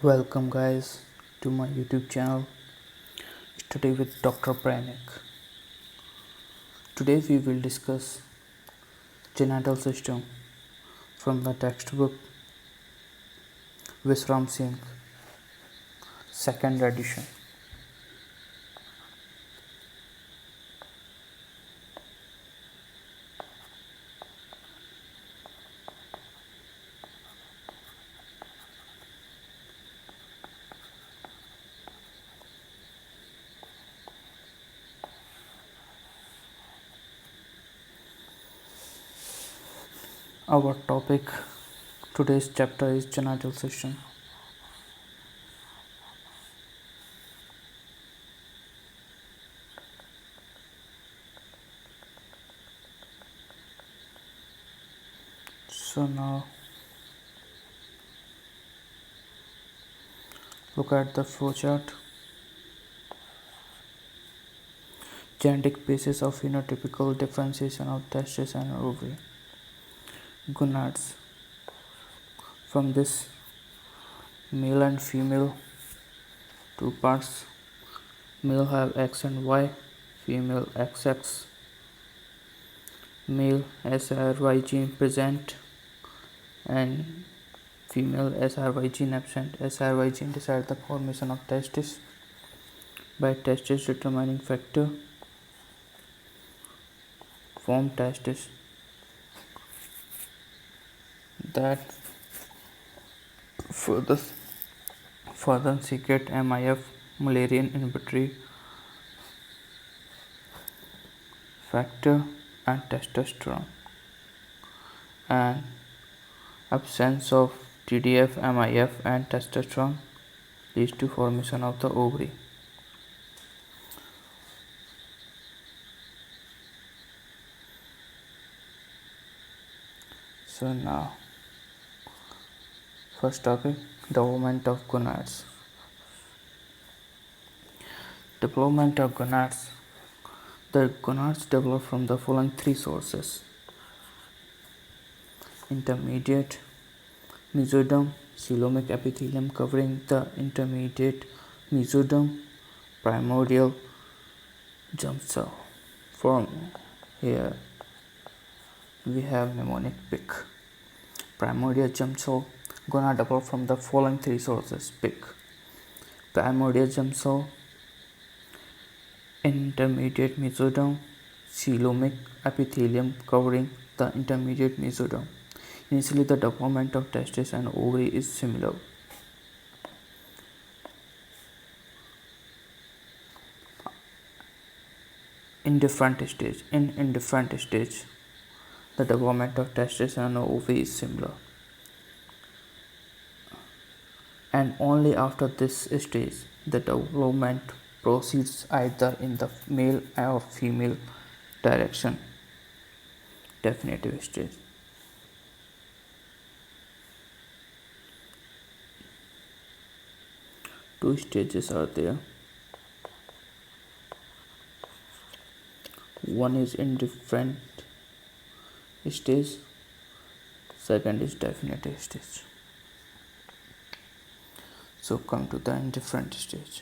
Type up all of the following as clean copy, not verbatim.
Welcome guys to my YouTube channel. Today with Dr. Brainiac. Today we will discuss genital system from the textbook Visram Singh, second edition. Our topic today's chapter is genital system. So now look at the flowchart. Genetic basis of phenotypical differentiation of testis and ovary. Gonads. From this, male and female, two parts. Male have X and Y, female XX. Male SRY gene present and female SRY gene absent. SRY gene decides the formation of testis by testis determining factor form testis that further secret MIF Mullerian inhibitory factor and testosterone, and absence of TDF, MIF and testosterone leads to formation of the ovary. So now first topic, development of gonads. Development of gonads. The gonads develop from the following three sources: intermediate mesoderm, coelomic epithelium covering the intermediate mesoderm, primordial germ cell. From here we have mnemonic pick. Primordial germ cell gonad develop from the following three sources: pick, primordial germ cell, intermediate mesoderm, coelomic epithelium covering the intermediate mesoderm. Initially, the development of testis and ovary is similar. In different stage, the development of testis and ovary is similar. And only after this stage, the development proceeds either in the male or female direction. Definitive stage. Two stages are there. One is indifferent stage, second is definitive stage. So come to the indifferent stage.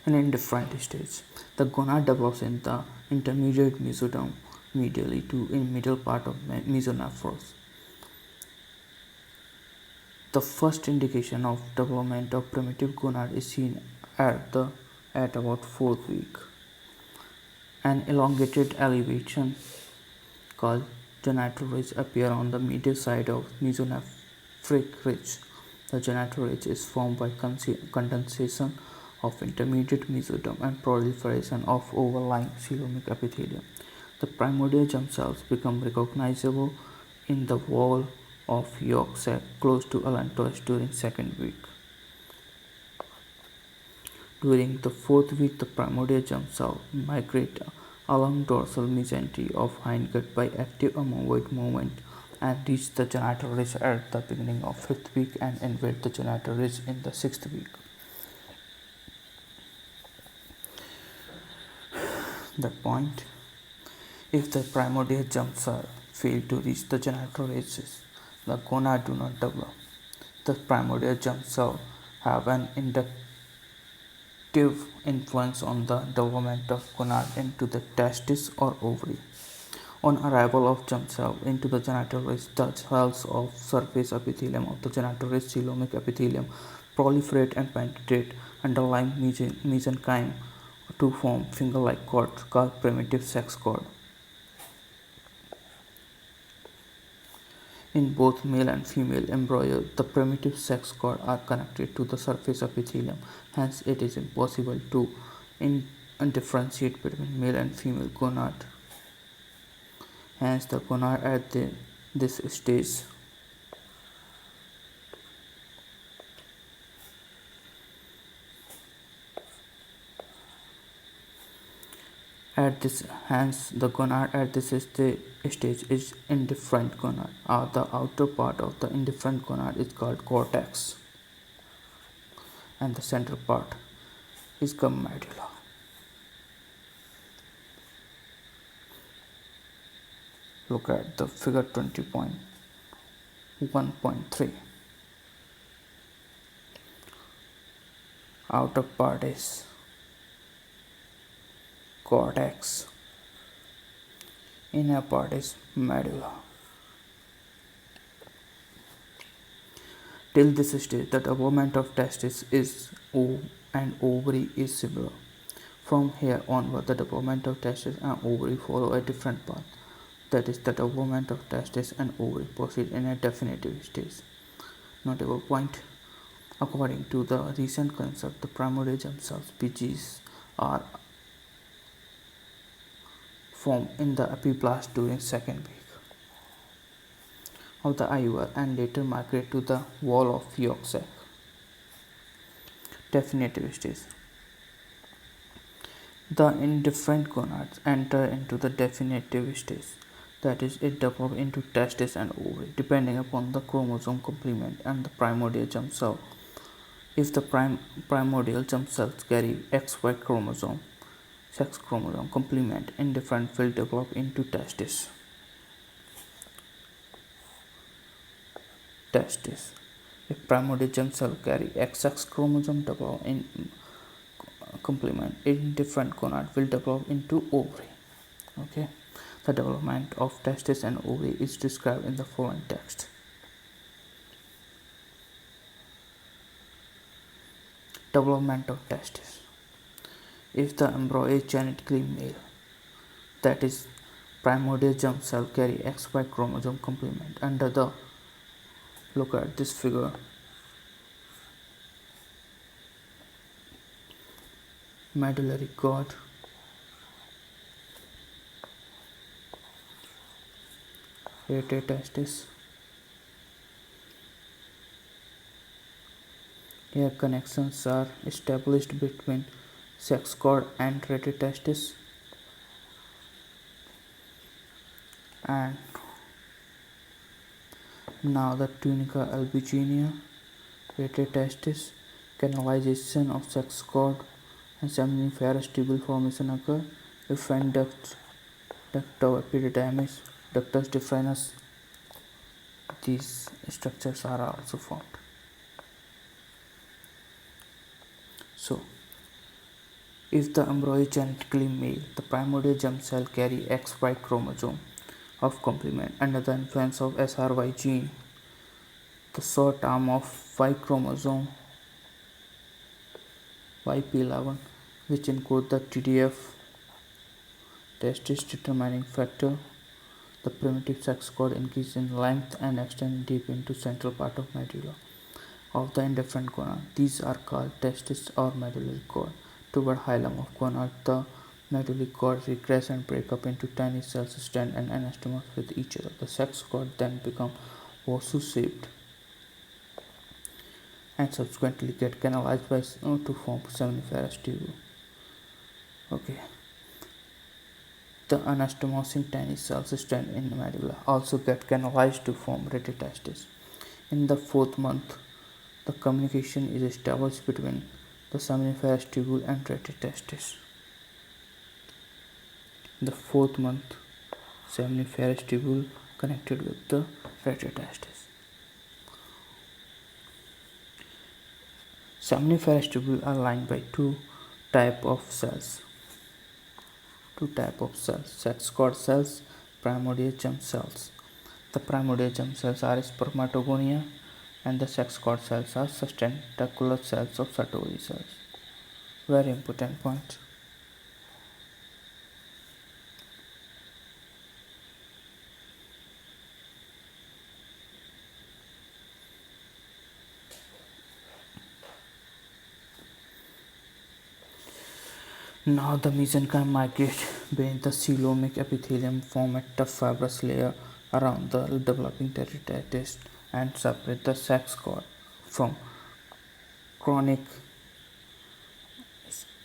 In indifferent stage, the gonad develops in the intermediate mesoderm medially to in middle part of mesonephros. The first indication of development of primitive gonad is seen at about 4th week. An elongated elevation called genital ridge appear on the medial side of mesonephric ridge. The genital ridge is formed by condensation of intermediate mesoderm and proliferation of overlying coelomic epithelium. The primordial germ cells become recognizable in the wall of yolk sac close to allantois during 2nd week. During the 4th week, the primordial germ cell migrate along dorsal mesentery of hindgut by active ammovoid movement and reach the genital ridge at the beginning of 5th week and invade the genital ridge in the 6th week. The point: if the primordial germ cell fail to reach the genital ridges, the gonad do not develop. The primordial germ cells have an inductive influence on the development of gonad into the testis or ovary. On arrival of germ cell into the genital ridge, the cells of surface epithelium of the genital ridge coelomic epithelium proliferate and penetrate underlying mesenchyme to form finger-like cords called primitive sex cord. In both male and female embryo, the primitive sex cord are connected to the surface epithelium. Hence, it is impossible to differentiate between male and female gonad. Hence, the gonad at this stage the gonad at this stage is indifferent gonad, or the outer part of the indifferent gonad is called cortex, and the central part is the medulla. Look at the figure 20.1.3. Outer part is cortex, inner part is medulla. Till this stage, the development of testis and ovary is similar. From here onward, the development of testis and ovary follow a different path. That is, the development of testis and ovary proceed in a definitive stage. Notable point: according to the recent concept, the primordial germ cells (PGs) are formed in the epiblast during second week of the IUL and later migrate to the wall of yolk sac. Definitive stage: the indifferent gonads enter into the definitive stage. That is, it develops into testis and ovary depending upon the chromosome complement and the primordial germ cell. If the primordial germ cells carry XY chromosome, sex chromosome complement, indifferent will develop into testis. If primordial germ cell carry XX chromosome develop in complement, indifferent gonad will develop into ovary. Okay. The development of testis and ovary is described in the following text. Development of testis. If the embryo is genetically male, that is, primordial germ cell carry XY chromosome complement under the, look at this figure, medullary cord, testis. Here connections are established between sex cord and testis, and now the tunica albuginea, testis, canalization of sex cord and seminiferous tubule formation occur if and duct of epididymis, ductus deferens. These structures are also formed. So, if the embryo is genetically male, the primordial germ cell carry XY chromosome of complement under the influence of SRY gene. The short arm of Y chromosome YP11, which encode the TDF testis determining factor. The primitive sex cord increases in length and extends deep into central part of medulla of the indifferent gonad. These are called testis or medullary cord. Toward hilum of gonad, the medullary cord regress and break up into tiny cells stand and anastomose with each other. The sex cord then become horseshoe-shaped and subsequently get canalized to form seminiferous tubule. Okay. The anastomosing tiny cells stand in the medulla also get canalized to form testis. In the 4th month, the communication is established between the seminiferous tubule and testis. In the 4th month, seminiferous tubule connected with the testis. Seminiferous tubules are lined by type of cells. Two type of cells: sex cord cells, primordial germ cells. The primordial germ cells are spermatogonia, and the sex cord cells are sustentacular cells of Sartori cells. Very important point. Now the mesenchyme migrate beneath the coelomic epithelium, form a tough fibrous layer around the developing testis, and separate the sex cord from chronic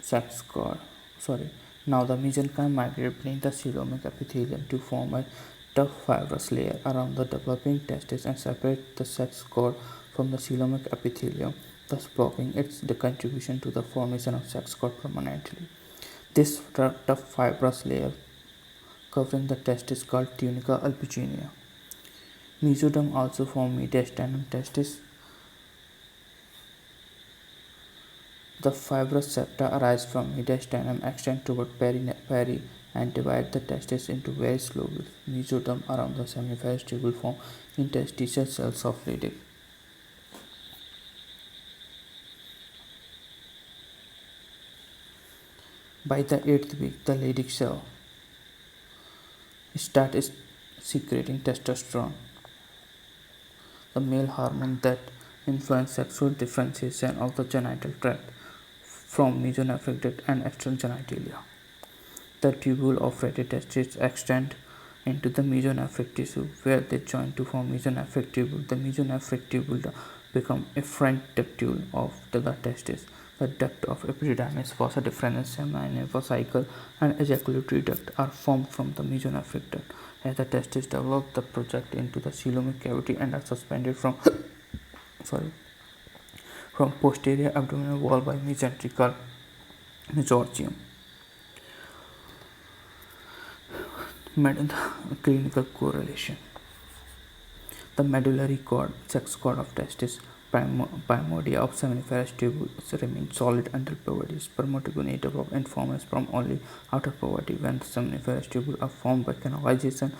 sex cord. Now the mesenchyme migrate beneath the coelomic epithelium to form a tough fibrous layer around the developing testis and separate the sex cord from the coelomic epithelium, thus blocking its contribution to the formation of sex cord permanently. This tough fibrous layer covering the testis is called tunica albuginea. Mesoderm also form mediastinum testis. The fibrous septa arise from mediastinum, extend toward peri and divide the testis into various lobules. Mesoderm around the seminiferous tubule form interstitial cells of Leydig. By the 8th week, the Leydig cell starts secreting testosterone, the male hormone that influences sexual differentiation of the genital tract from mesonephric duct and external genitalia. The tubule of ready testes extend into the mesonephric tissue, where they join to form mesonephric tubule. The mesonephric tubule become efferent ductule of the testis. The duct of epididymis, fossa deferens, seminiferous and ejaculatory duct are formed from the mesonephric duct. As the testes develop, they project into the coelomic cavity and are suspended from posterior abdominal wall by mesenterical mesorgium. Clinical correlation. The medullary cord, sex cord of testis, primordia of seminiferous tubules remain solid until puberty. Spermatogonia develop and form sperm only after puberty, when the seminiferous tubules are formed by canalization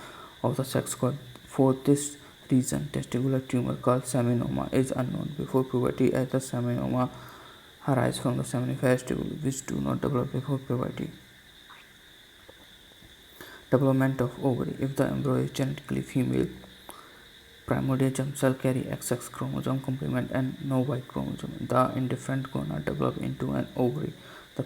of the sex cord. For this reason, testicular tumor called seminoma is unknown before puberty, as the seminoma arise from the seminiferous tubules, which do not develop before puberty. Development of ovary. If the embryo is genetically female, primordial germ cell carry XX chromosome complement and no Y chromosome. The indifferent gonad develop into an ovary. The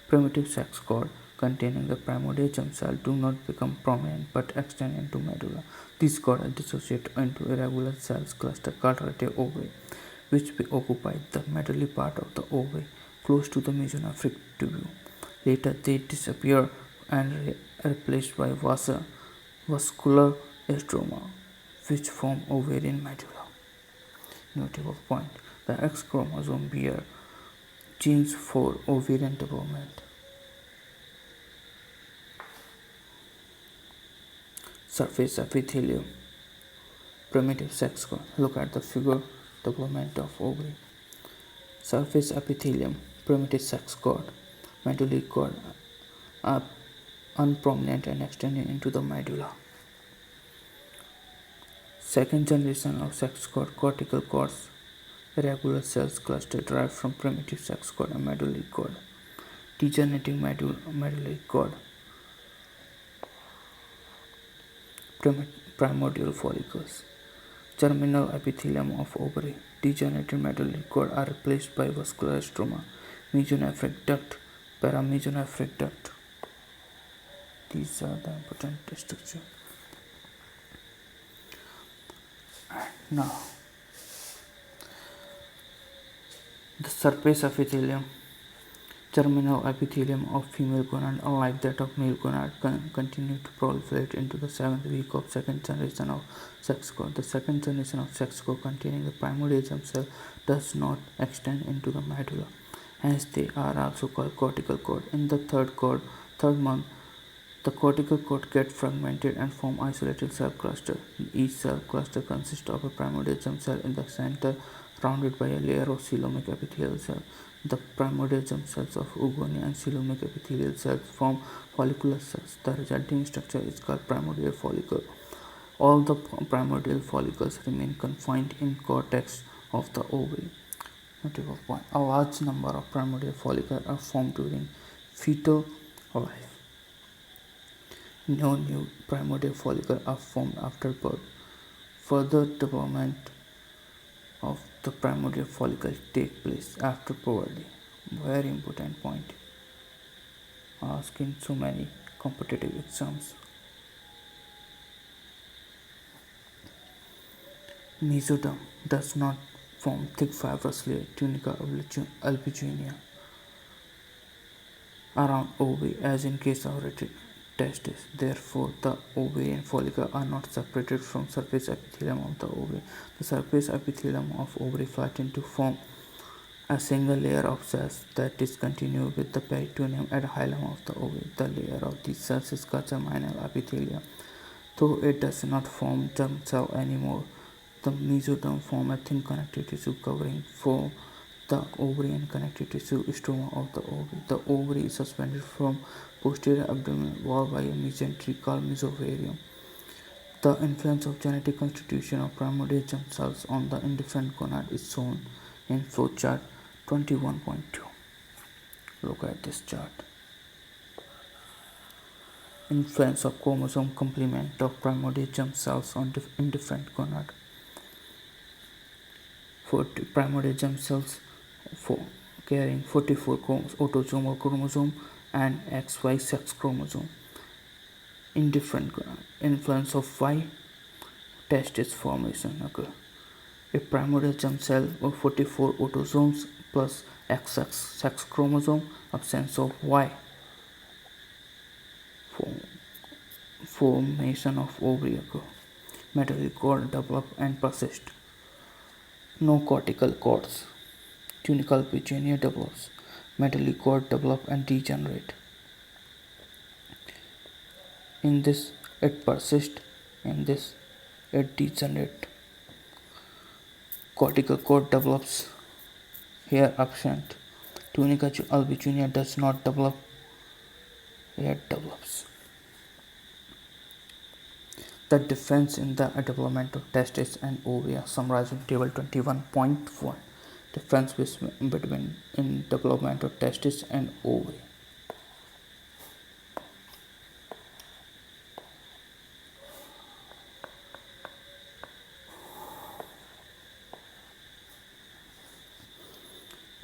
primitive sex cord containing the primordial germ cell do not become prominent but extend into medulla. These cords dissociate into irregular cells cluster called rete ovary, which occupy the medullary part of the ovary close to the mesonephric tubule. Later they disappear and replaced by vascular stroma, which form ovarian medulla. Notable point: the X chromosome bear genes for ovarian development. Surface epithelium, primitive sex cord. Look at the figure. Development of ovary. Surface epithelium, primitive sex cord, medullary cord are unprominent and extending into the medulla. Second generation of sex cord, cortical cords, irregular cells cluster derived from primitive sex cord and medullary cord. Degenerating medullary cord, primordial follicles. Germinal epithelium of ovary, degenerated medullary cord are replaced by vascular stroma. Mesonephric duct, paramesonephric duct. These are the important structure. Now, the surface epithelium, germinal epithelium of female gonad, unlike that of male gonad, continue to proliferate into the 7th week of second generation of sex cord. The second generation of sex cord containing the primordial germ cell does not extend into the medulla, hence they are also called cortical cord. In the third month, the cortical cord get fragmented and form isolated cell cluster. Each cell cluster consists of a primordial germ cell in the center, surrounded by a layer of coelomic epithelial cells. The primordial germ cells of oogonia and coelomic epithelial cells form follicular cells. The resulting structure is called primordial follicle. All the primordial follicles remain confined in cortex of the ovary. Motive of point. A large number of primordial follicles are formed during fetal life. No new primordial follicles are formed after birth. Further development of the primordial follicle take place after puberty. Very important point. Asked in so many competitive exams. Mesoderm does not form thick fibrous layer tunica albuginea around ovary as in case of testis. Therefore, the ovarian follicle are not separated from surface epithelium of the ovary. The surface epithelium of ovary flatten to form a single layer of cells that is continued with the peritoneum at hilum of the ovary. The layer of these cells is called germinal epithelium. Though it does not form germ cell anymore, the mesoderm form a thin connective tissue covering for the ovary and connective tissue stroma of the ovary. The ovary is suspended from posterior abdominal wall by a mesentery called mesovarium. The influence of genetic constitution of primordial germ cells on the indifferent gonad is shown in flowchart 21.2. Look at this chart. Influence of chromosome complement of primordial germ cells on indifferent gonad. For primordial germ cells carrying 44 autosomal chromosome and XY sex chromosome. Indifferent gonad. Influence of Y testis formation occur. A primordial germ cell of 44 autosomes plus XX sex chromosome, absence of Y. Formation of ovary occur. Metallic cord develop and persist. No cortical cords. Tunical albuginea develops. Metallic cord develop and degenerate. In this it persists. In this it degenerates. Cortical cord develops. Here absent. Tunica albuginea does not develop. Here develops. The difference in the development of testis and ovary are summarized in table 21.1. Difference between in development of testis and ovary.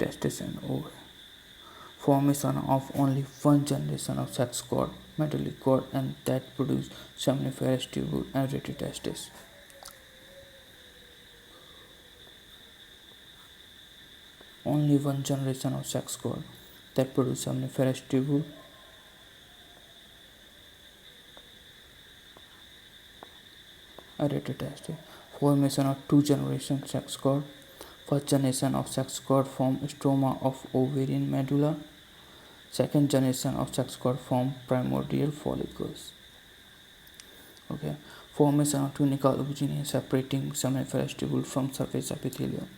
Testis and ovary. Formation of only one generation of sex cord, metallic cord, and that produce seminiferous tubule and retitestis. Only one generation of sex cord that produce seminiferous tubule and retitestis. Formation of two generation sex cord. First generation of sex cord form stroma of ovarian medulla. Second generation of sex cord form primordial follicles. Okay. Formation of tunical albuginea separating seminiferous tubule from surface epithelium.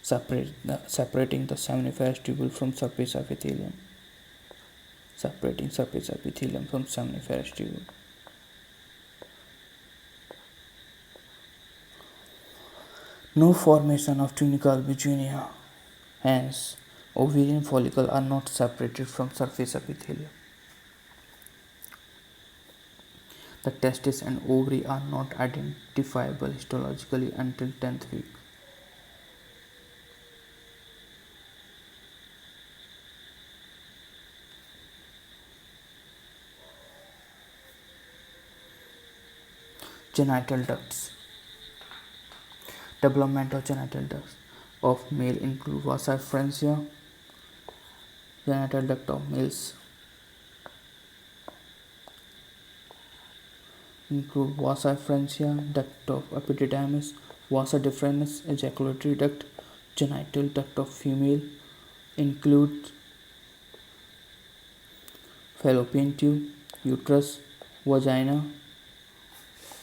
Separating the seminiferous tubule from surface epithelium. Separating surface epithelium from seminiferous tubule. No formation of tunical albuginea. Hence, ovarian follicles are not separated from surface epithelium. The testis and ovary are not identifiable histologically until 10th week. Genital ducts. Development of genital ducts of male include vasa-efferentia. Genital duct of males include vasa-efferentia, duct of epididymis, vasa deferens, ejaculatory duct. Genital duct of female include fallopian tube, uterus, vagina.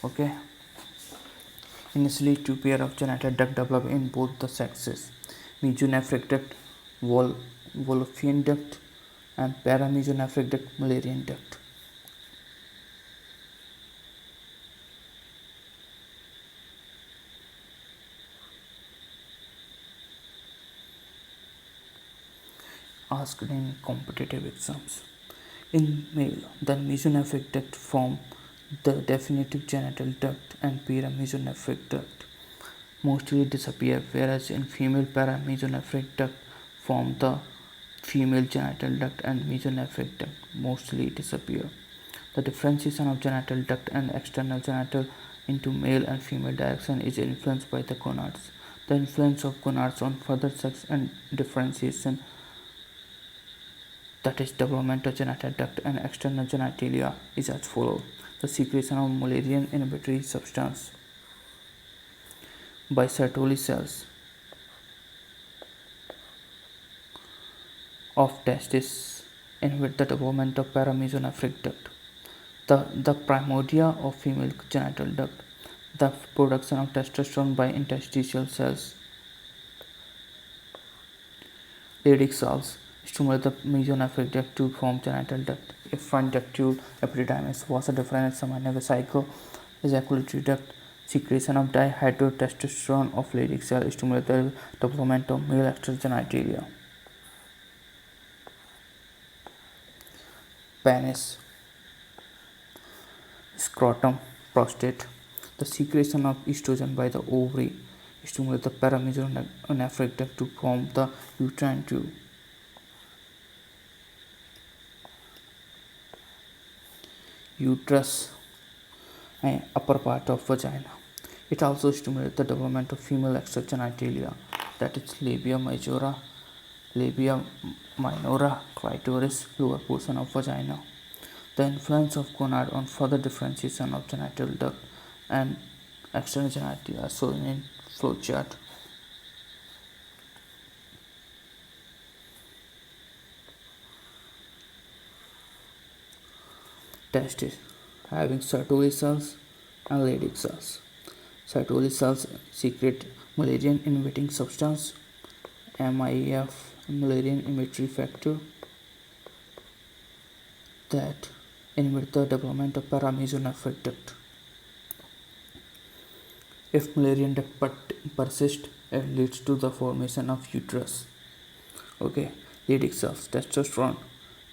Okay. Initially, two pair of genital duct develop in both the sexes: mesonephric duct, Wolffian duct, and paramesonephric duct, Mullerian duct. Asked in competitive exams. In male, the mesonephric duct form the definitive genital duct and paramesonephric duct mostly disappear, whereas in female paramesonephric duct form the female genital duct and mesonephric duct mostly disappear. The differentiation of genital duct and external genital into male and female direction is influenced by the gonads. The influence of gonads on further sex and differentiation, that is development of genital duct and external genitalia, is as follows. The secretion of Mullerian inhibitory substance by Sertoli cells of testis inhibit the development of paramesonephric duct. The primordia of female genital duct, the production of testosterone by interstitial cells, Leydig cells, stimulate the mesonephric duct to form genital duct. Efferent ductule epididymis, vas deferens seminar vesicle, ejaculatory duct. Secretion of dihydrotestosterone of Leydig cell stimulate the development of male extragenitalia. Penis, scrotum, prostate. The secretion of estrogen by the ovary stimulate the paramesonephric duct to form the uterine tube. Uterus, upper part of vagina. It also stimulates the development of female extragenitalia, that is labia majora, labia minora, clitoris, lower portion of vagina. The influence of gonad on further differentiation of genital duct and external genitalia shown in flow chart. Testis, having Sertoli cells and Leydig cells. Sertoli cells secrete Mullerian inhibiting substance, MIF, Mullerian inhibitory factor, that inhibit the development of paramesonephric duct. If Mullerian duct persists, it leads to the formation of uterus. Okay, Leydig cells, testosterone,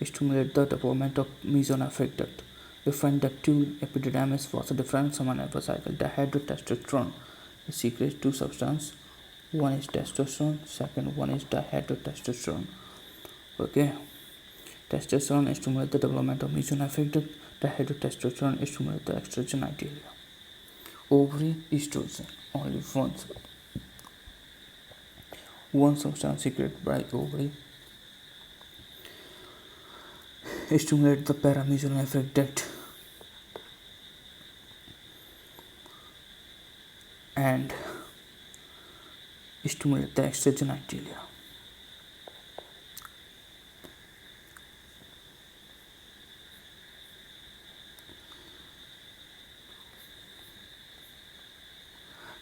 stimulate the development of mesonephric duct. Efferent ductule epididymis, vas deferens seminar vesicle, dihydrotestosterone. It secretes two substances. One is testosterone, second one is dihydrotestosterone. Okay, testosterone stimulates the development of mesonephric duct, dihydrotestosterone stimulates the extragenitalia. Ovary, estrogen, only one substance secreted by ovary stimulate the paramesonephric duct and stimulate the extragenitalia.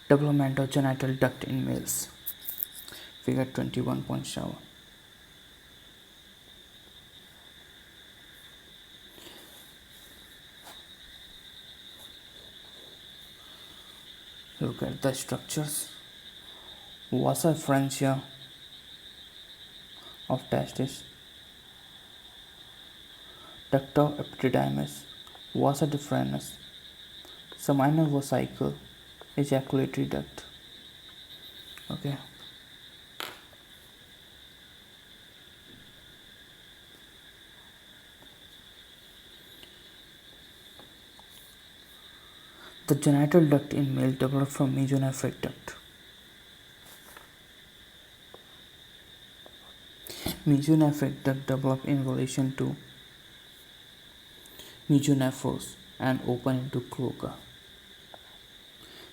Development of genital duct in males. Figure 21.7. Look at the structures. Vasa efferentia of testis, duct of epididymis, vasa deferens, seminar vesicle, ejaculatory duct. Okay. The genital duct in male developed from mesonephric duct. Mesonephric duct develop in relation to mesonephros and open into cloaca.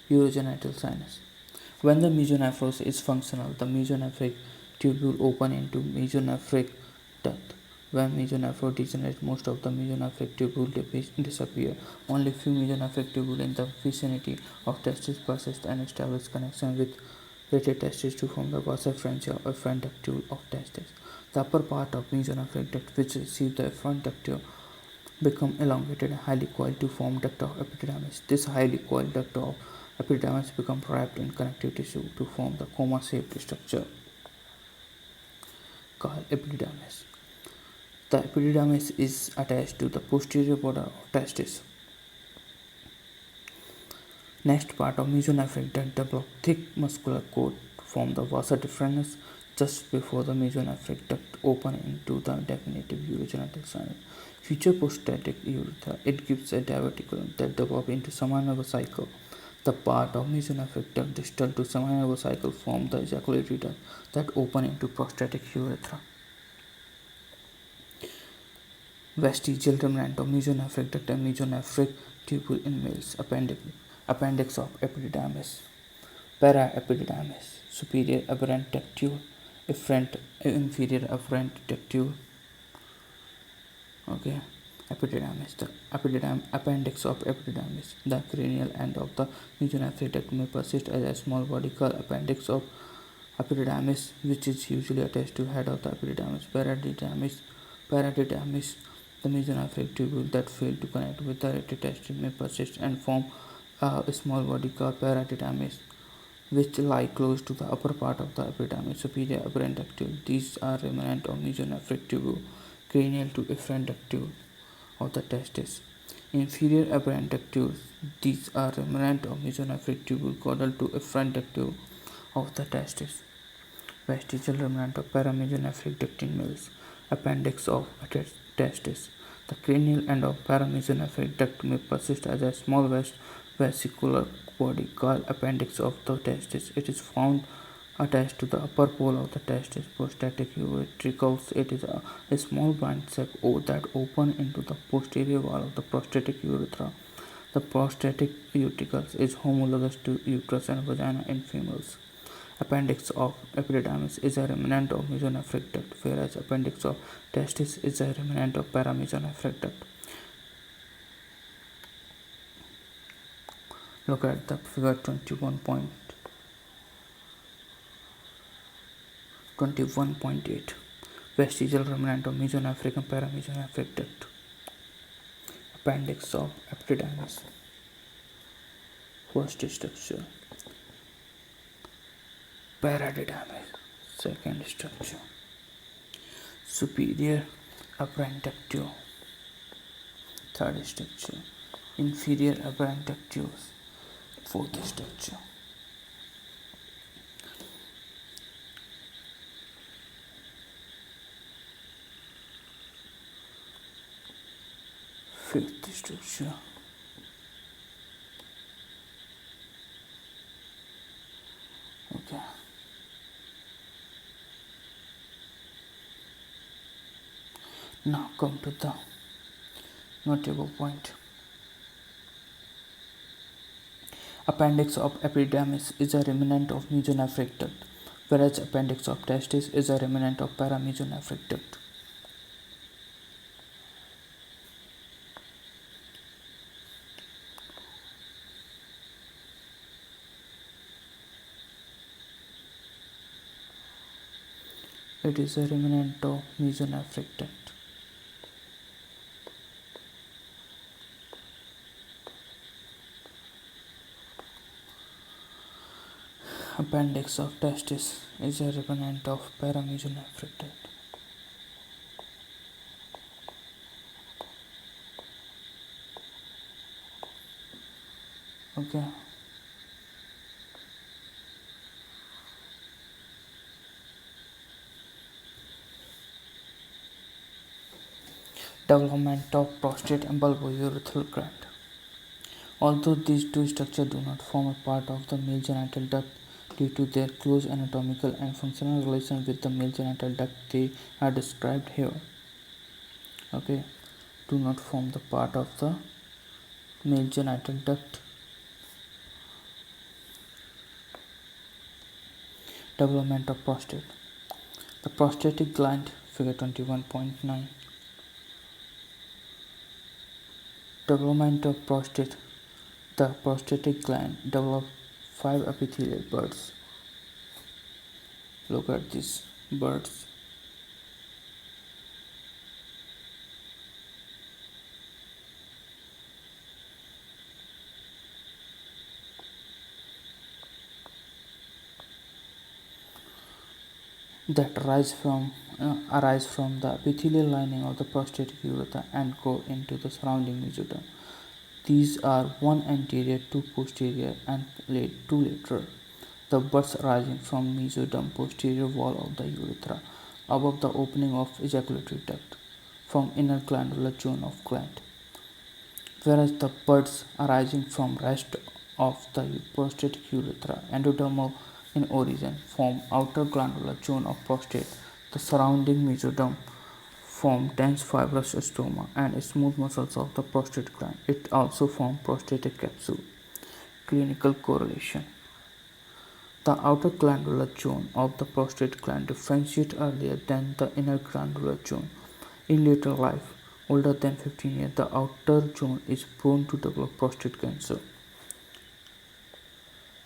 Urogenital sinus. When the mesonephros is functional, the mesonephric tubule open into mesonephric duct. When mesonephroid degenerates, most of the mesonephric tubule disappear. Only few mesonephric tubule in the vicinity of testis persist and establish connection with related testes to form the vasa efferentia or efferent ductule of testis. The upper part of mesonephric duct, which receives the efferent ductule, become elongated and highly coiled to form duct of epididymis. This highly coiled duct of epididymis become wrapped in connective tissue to form the coma-shaped structure called epididymis. The epididymis is attached to the posterior border of testis. Next part of mesonephric duct develop thick muscular coat to form the vasa deferens just before the mesonephric duct open into the definitive urogenital sinus. Future prostatic urethra, it gives a diverticulum that develop into seminervous cycle. The part of mesonephric duct distal to seminervous cycle form the ejaculatory duct that open into prostatic urethra. Vestigial remnant of mesonephric duct and mesonephric tubule in males. Appendix of epididymis. Paraepididymis. Superior aberrant ductule. Inferior afferent ductule. Okay. Epididymis. The appendix of epididymis. The cranial end of the mesonephric duct may persist as a small body called appendix of epididymis, which is usually attached to head of the epididymis. Paradidymis. The mesonephric tubule that fail to connect with the related testis may persist and form a small body called paradidymis, which lie close to the upper part of the epididymis. Superior aberrant ductule. These are remnant of mesonephric tubule, cranial to efferent ductule of the testis. Inferior aberrant ductules. These are remnant of mesonephric tubule, caudal to efferent ductule of the testis. Vestigial remnant of paramesonephric duct in males. Appendix of testis. The cranial end of paramesonephric duct may persist as a small vesicular body called appendix of the testis. It is found attached to the upper pole of the testis. Prostatic uretricles. It is a small blind sac that open into the posterior wall of the prostatic urethra. The prostatic uretricles is homologous to uterus and vagina in females. Appendix of epididymis is a remnant of mesonephric duct, whereas appendix of testis is a remnant of paramesonephric duct. Look at the figure 21.8. Vestigial remnant of mesonephric and paramesonephric duct. Appendix of epididymis. First structure. Paradidymis. Second structure. Superior aberrant ductule. Third structure. Inferior aberrant ductules. Fourth structure. Fifth structure. Okay. Now come to the notable point. Appendix of epididymis is a remnant of mesonephric duct, whereas appendix of testis is a remnant of paramesonephric duct. It is a remnant of mesonephric duct. Appendix of testis is a remnant of paramesonephric duct. Okay. Development of prostate and bulbourethral gland. Although these two structures do not form a part of the male genital duct due to their close anatomical and functional relation with the male genital duct, they are described here. Okay, do not form the part of the male genital duct. Development of prostate. The prostatic gland figure 21.9. Development of prostate. The prostatic gland develops 5 epithelial buds. Look at these buds. That arise from the epithelial lining of the prostatic urethra and go into the surrounding mesoderm. These are one anterior, two posterior, and two lateral. The buds arising from mesoderm posterior wall of the urethra, above the opening of ejaculatory duct, from inner glandular zone of gland, whereas the buds arising from rest of the prostatic urethra, endodermal in origin, form outer glandular zone of prostate. The surrounding mesoderm form dense fibrous stoma and smooth muscles of the prostate gland. It also forms prostatic capsule. Clinical correlation. The outer glandular zone of the prostate gland differentiates earlier than the inner glandular zone. In later life, older than 15 years, the outer zone is prone to develop prostate cancer.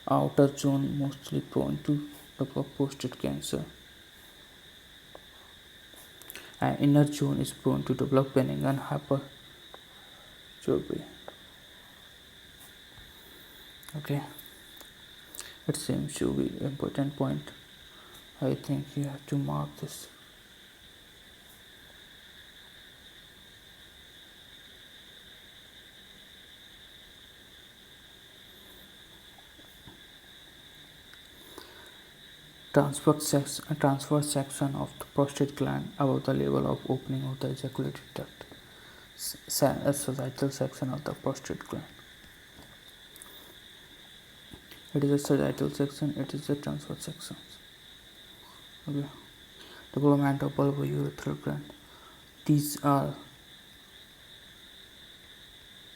Outer zone mostly prone to develop prostate cancer. And inner zone is prone to develop benign hypertrophy. Okay, it seems to be an important point. I think you have to mark this. Transverse section of the prostate gland above the level of opening of the ejaculatory duct. Sagittal section of the prostate gland. It is a sagittal section, it is a transverse section. Okay. Development of bulbourethral gland. These are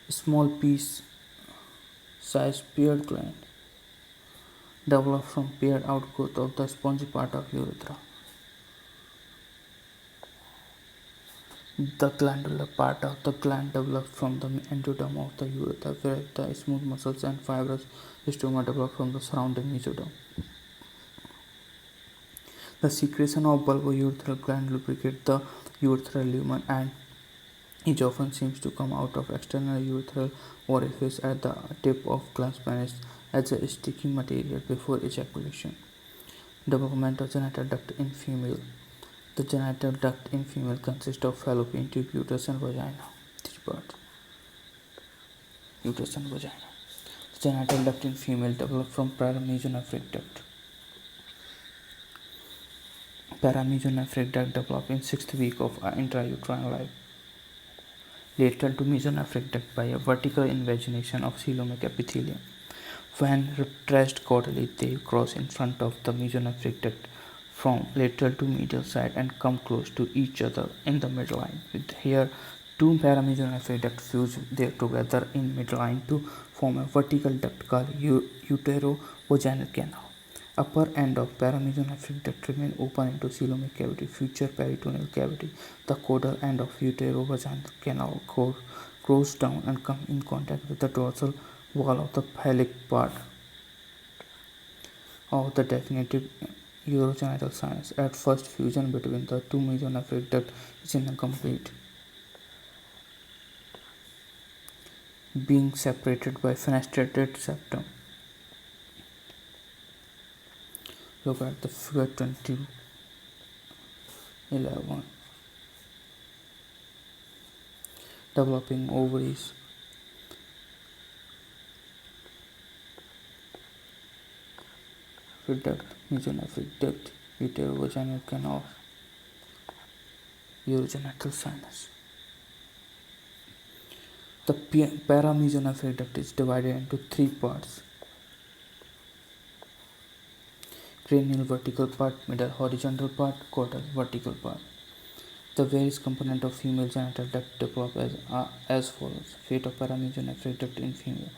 small piece sized paired gland developed from paired outgrowth of the spongy part of urethra. The glandular part of the gland develops from the endoderm of the urethra, where the smooth muscles and fibrous stoma develop from the surrounding mesoderm. The secretion of bulbourethral gland lubricates the urethral lumen and it often seems to come out of external urethral orifice at the tip of glans penis as a sticky material before ejaculation. Development of genital duct in female. The genital duct in female consists of fallopian tube, uterus, and vagina. Three parts. Uterus and vagina. The genital duct in female develops from paramesonephric duct. Paramesonephric duct develops in 6th week of intrauterine life. Lateral to mesonephric duct by a vertical invagination of coelomic epithelium. When retraced caudally, they cross in front of the mesonephric duct from lateral to medial side and come close to each other in the midline. With here, two paramesonephric ducts fuse there together in midline to form a vertical duct called uterovaginal canal. Upper end of paramesonephric duct remain open into coelomic cavity, future peritoneal cavity. The caudal end of uterovaginal canal goes down and come in contact with the dorsal wall of the phallic part of the definitive urogenital sinus. At first, fusion between the two mesonephric ducts is incomplete, being separated by fenestrated septum. Look at the figure 2011. Developing ovaries. Duct, mesonephric duct, uterovaginal canal, urogenital sinus. The paramesonephric duct is divided into three parts: cranial vertical part, middle horizontal part, caudal vertical part. The various components of female genital duct develop as follows. Fate of paramesonephric duct in female.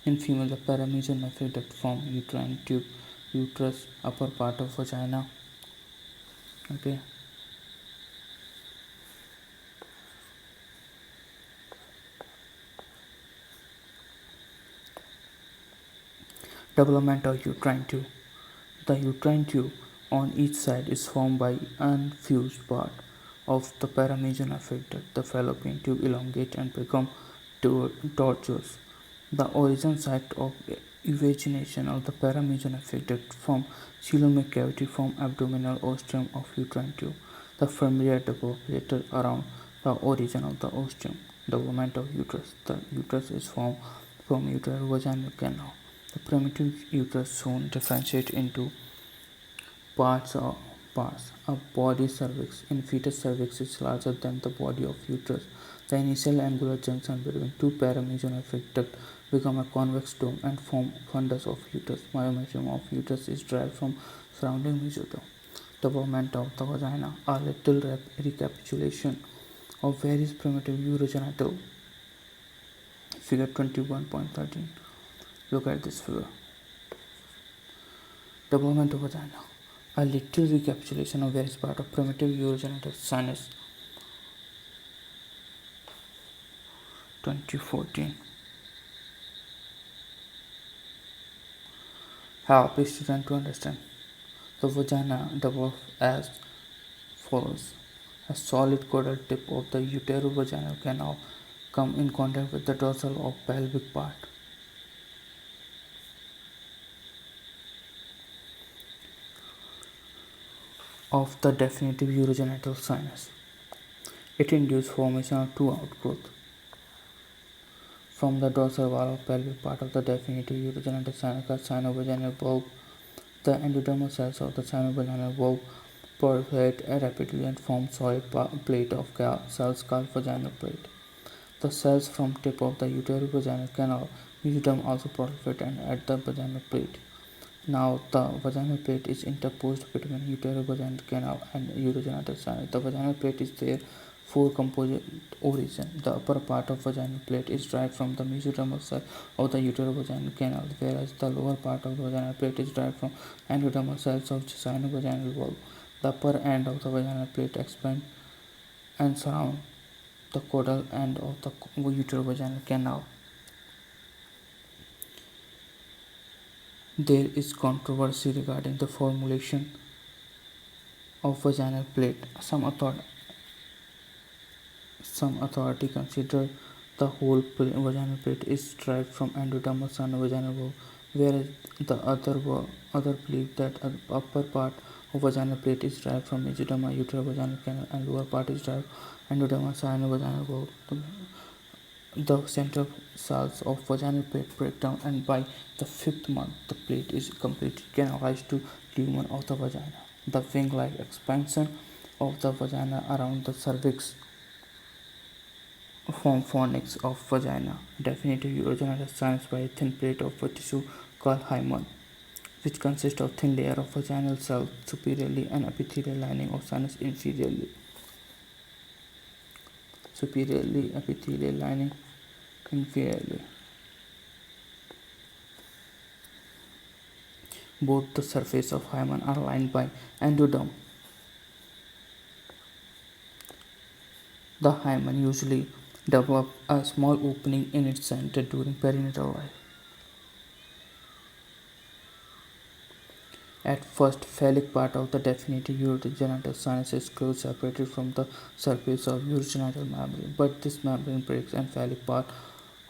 In female, the paramesonephric duct form uterine tube, uterus, upper part of vagina. Okay. Development of uterine tube. The uterine tube on each side is formed by unfused part of the paramecium affected. The fallopian tube elongate and become tortuous. The origin site of evagination of the paramecium affected from coelomic cavity from abdominal ostium of uterine tube. The femora developed around the origin of the ostium. Development of uterus. The uterus is formed from uterovaginal canal. The primitive uterus soon differentiate into parts. A body cervix. In fetus, cervix is larger than the body of uterus. The initial angular junction between two paramecium affected become a convex dome and form fundus of uterus. Myometrium of uterus is derived from surrounding mesoderm. Development of the vagina. A little recapitulation of various primitive urogenital. Figure 21.13. Look at this figure. Development of vagina. A little recapitulation of various parts of primitive urogenital sinus. 2014. Help student to understand. The vagina develops as follows. A solid caudal tip of the uterovaginal canal come in contact with the dorsal or pelvic part of the definitive urogenital sinus. It induces formation of two outgrowths from the dorsal wall of pelvic part of the definitive urogenital sinus called sinovaginal bulb. The endodermal cells of the sinovaginal bulb proliferate rapidly and form solid plate of cells called vaginal plate. The cells from tip of the uterovaginal canal mesoderm also proliferate and at the vaginal plate. Now the vaginal plate is interposed between uterovaginal canal and urogenital sinus. The vaginal plate is therefore composite origin. The upper part of vaginal plate is derived from the mesodermal cell of the uterovaginal canal, whereas the lower part of the vaginal plate is derived from endodermal cells of the sinovaginal bulb. The upper end of the vaginal plate expand and surround the caudal end of the uterovaginal canal. There is controversy regarding the formulation of vaginal plate. Some authority consider the whole vaginal plate is derived from endodermal sinovaginal bulb, whereas the other believe that the upper part of vaginal plate is derived from mesodermal uterovaginal canal and lower part is derived from endodermal sinovaginal bulb. The central cells of vaginal plate break down, and by the 5th month, the plate is completely canalized to lumen of the vagina. The wing-like expansion of the vagina around the cervix form fornix of vagina. Definitive urogenital sinus by a thin plate of a tissue called hymen, which consists of thin layer of vaginal cells superiorly and epithelial lining of sinus inferiorly. Epithelial lining inferiorly. Both the surface of hymen are lined by endoderm. The hymen usually develops a small opening in its center during perinatal life. At first, phallic part of the definitive urogenital sinus is close separated from the surface of urogenital membrane, but this membrane breaks and phallic part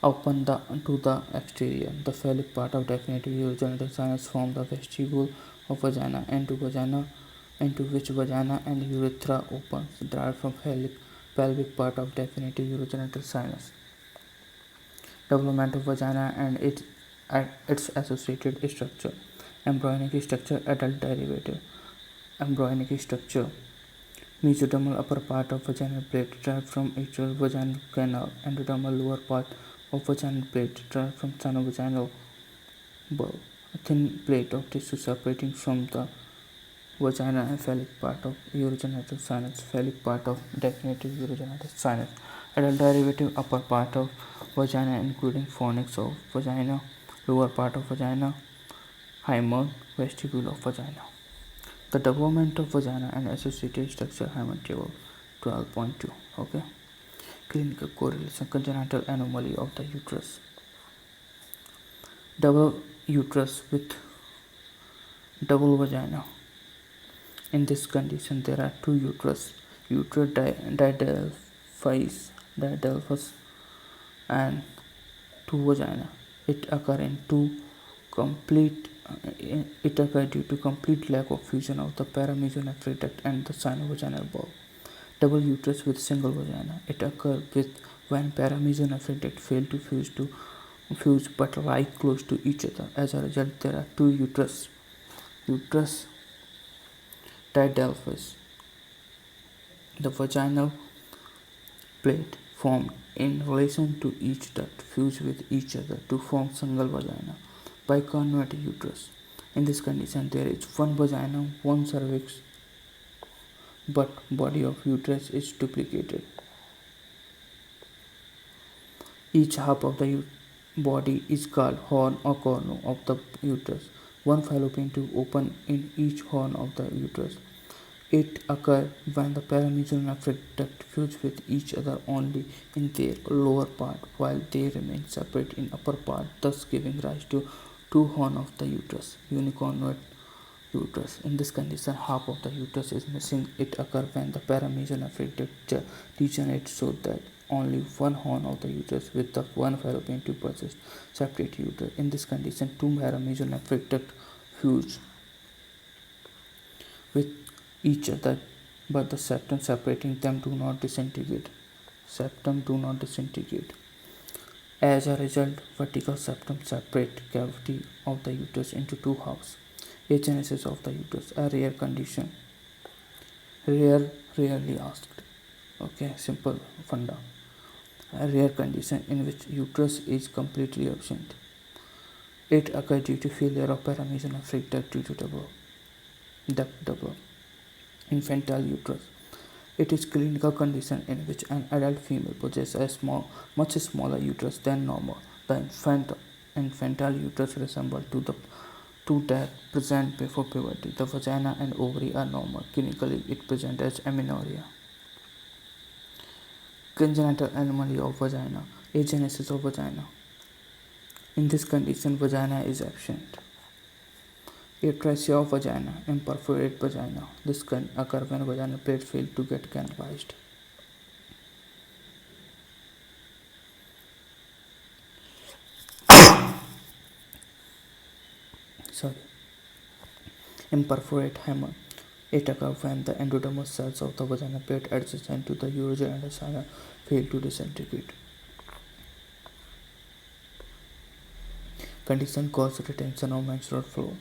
open to the exterior. The phallic part of definitive urogenital sinus form the vestibule of vagina, into which vagina and urethra opens, derived from pelvic part of definitive urogenital sinus. Development of vagina and its associated structure. Embryonic structure, adult derivative. Embryonic structure. Mesodermal upper part of vaginal plate derived from atrial vaginal canal. Endodermal lower part of vaginal plate derived from sinovaginal bulb. A thin plate of tissue separating from the vagina and phallic part of urogenital sinus. Phallic part of definitive urogenital sinus. Adult derivative upper part of vagina including fornix of vagina, lower part of vagina, hymen, vestibule of vagina. The development of vagina and associated structure, hymen table 12.2. Okay. Clinical correlation, congenital anomaly of the uterus. Double uterus with double vagina. In this condition, there are two uterus, didelphus, and two vagina. It occur in two complete. It occur due to complete lack of fusion of the paramesonephric duct and the sinovaginal bulb. Double uterus with single vagina. It occurs with when paramesonephric duct fail to fuse but lie close to each other. As a result, there are two uterus. Uterus didelphus. The vaginal plate formed in relation to each duct fuse with each other to form single vagina by converting uterus. In this condition, there is one vagina, one cervix, but body of uterus is duplicated. Each half of the body is called horn or cornu of the uterus. One fallopian tube open in each horn of the uterus. It occurs when the paramesonephric duct fuse with each other only in their lower part, while they remain separate in upper part, thus giving rise to two horns of the uterus, unicornuate uterus. In this condition, half of the uterus is missing. It occurs when the paramesonephric duct degenerates so that only one horn of the uterus with the one fallopian tube persists, separate uterus. In this condition, two paramesonephric ducts fuse with each other, but the septum separating them do not disintegrate. As a result, vertical septum separate cavity of the uterus into two halves. Agenesis of the uterus, a rare condition. Rarely asked. Okay, simple funda. A rare condition in which uterus is completely absent. It occurs due to failure of paramesonephric duct due to double. Infantile uterus. It is clinical condition in which an adult female possesses a much smaller uterus than normal. The infantile uterus resembles to that present before puberty. The vagina and ovary are normal. Clinically, it presents as amenorrhea. Congenital anomaly of vagina. Agenesis of vagina. In this condition, vagina is absent. Atresia of vagina, imperforate vagina. This can occur when vaginal plate fail to get canalized. Imperforate hammer. It occurs when the endodermal cells of the vaginal plate adjacent to the urogen and the vagina fail to disintegrate. Condition causes retention of menstrual flow.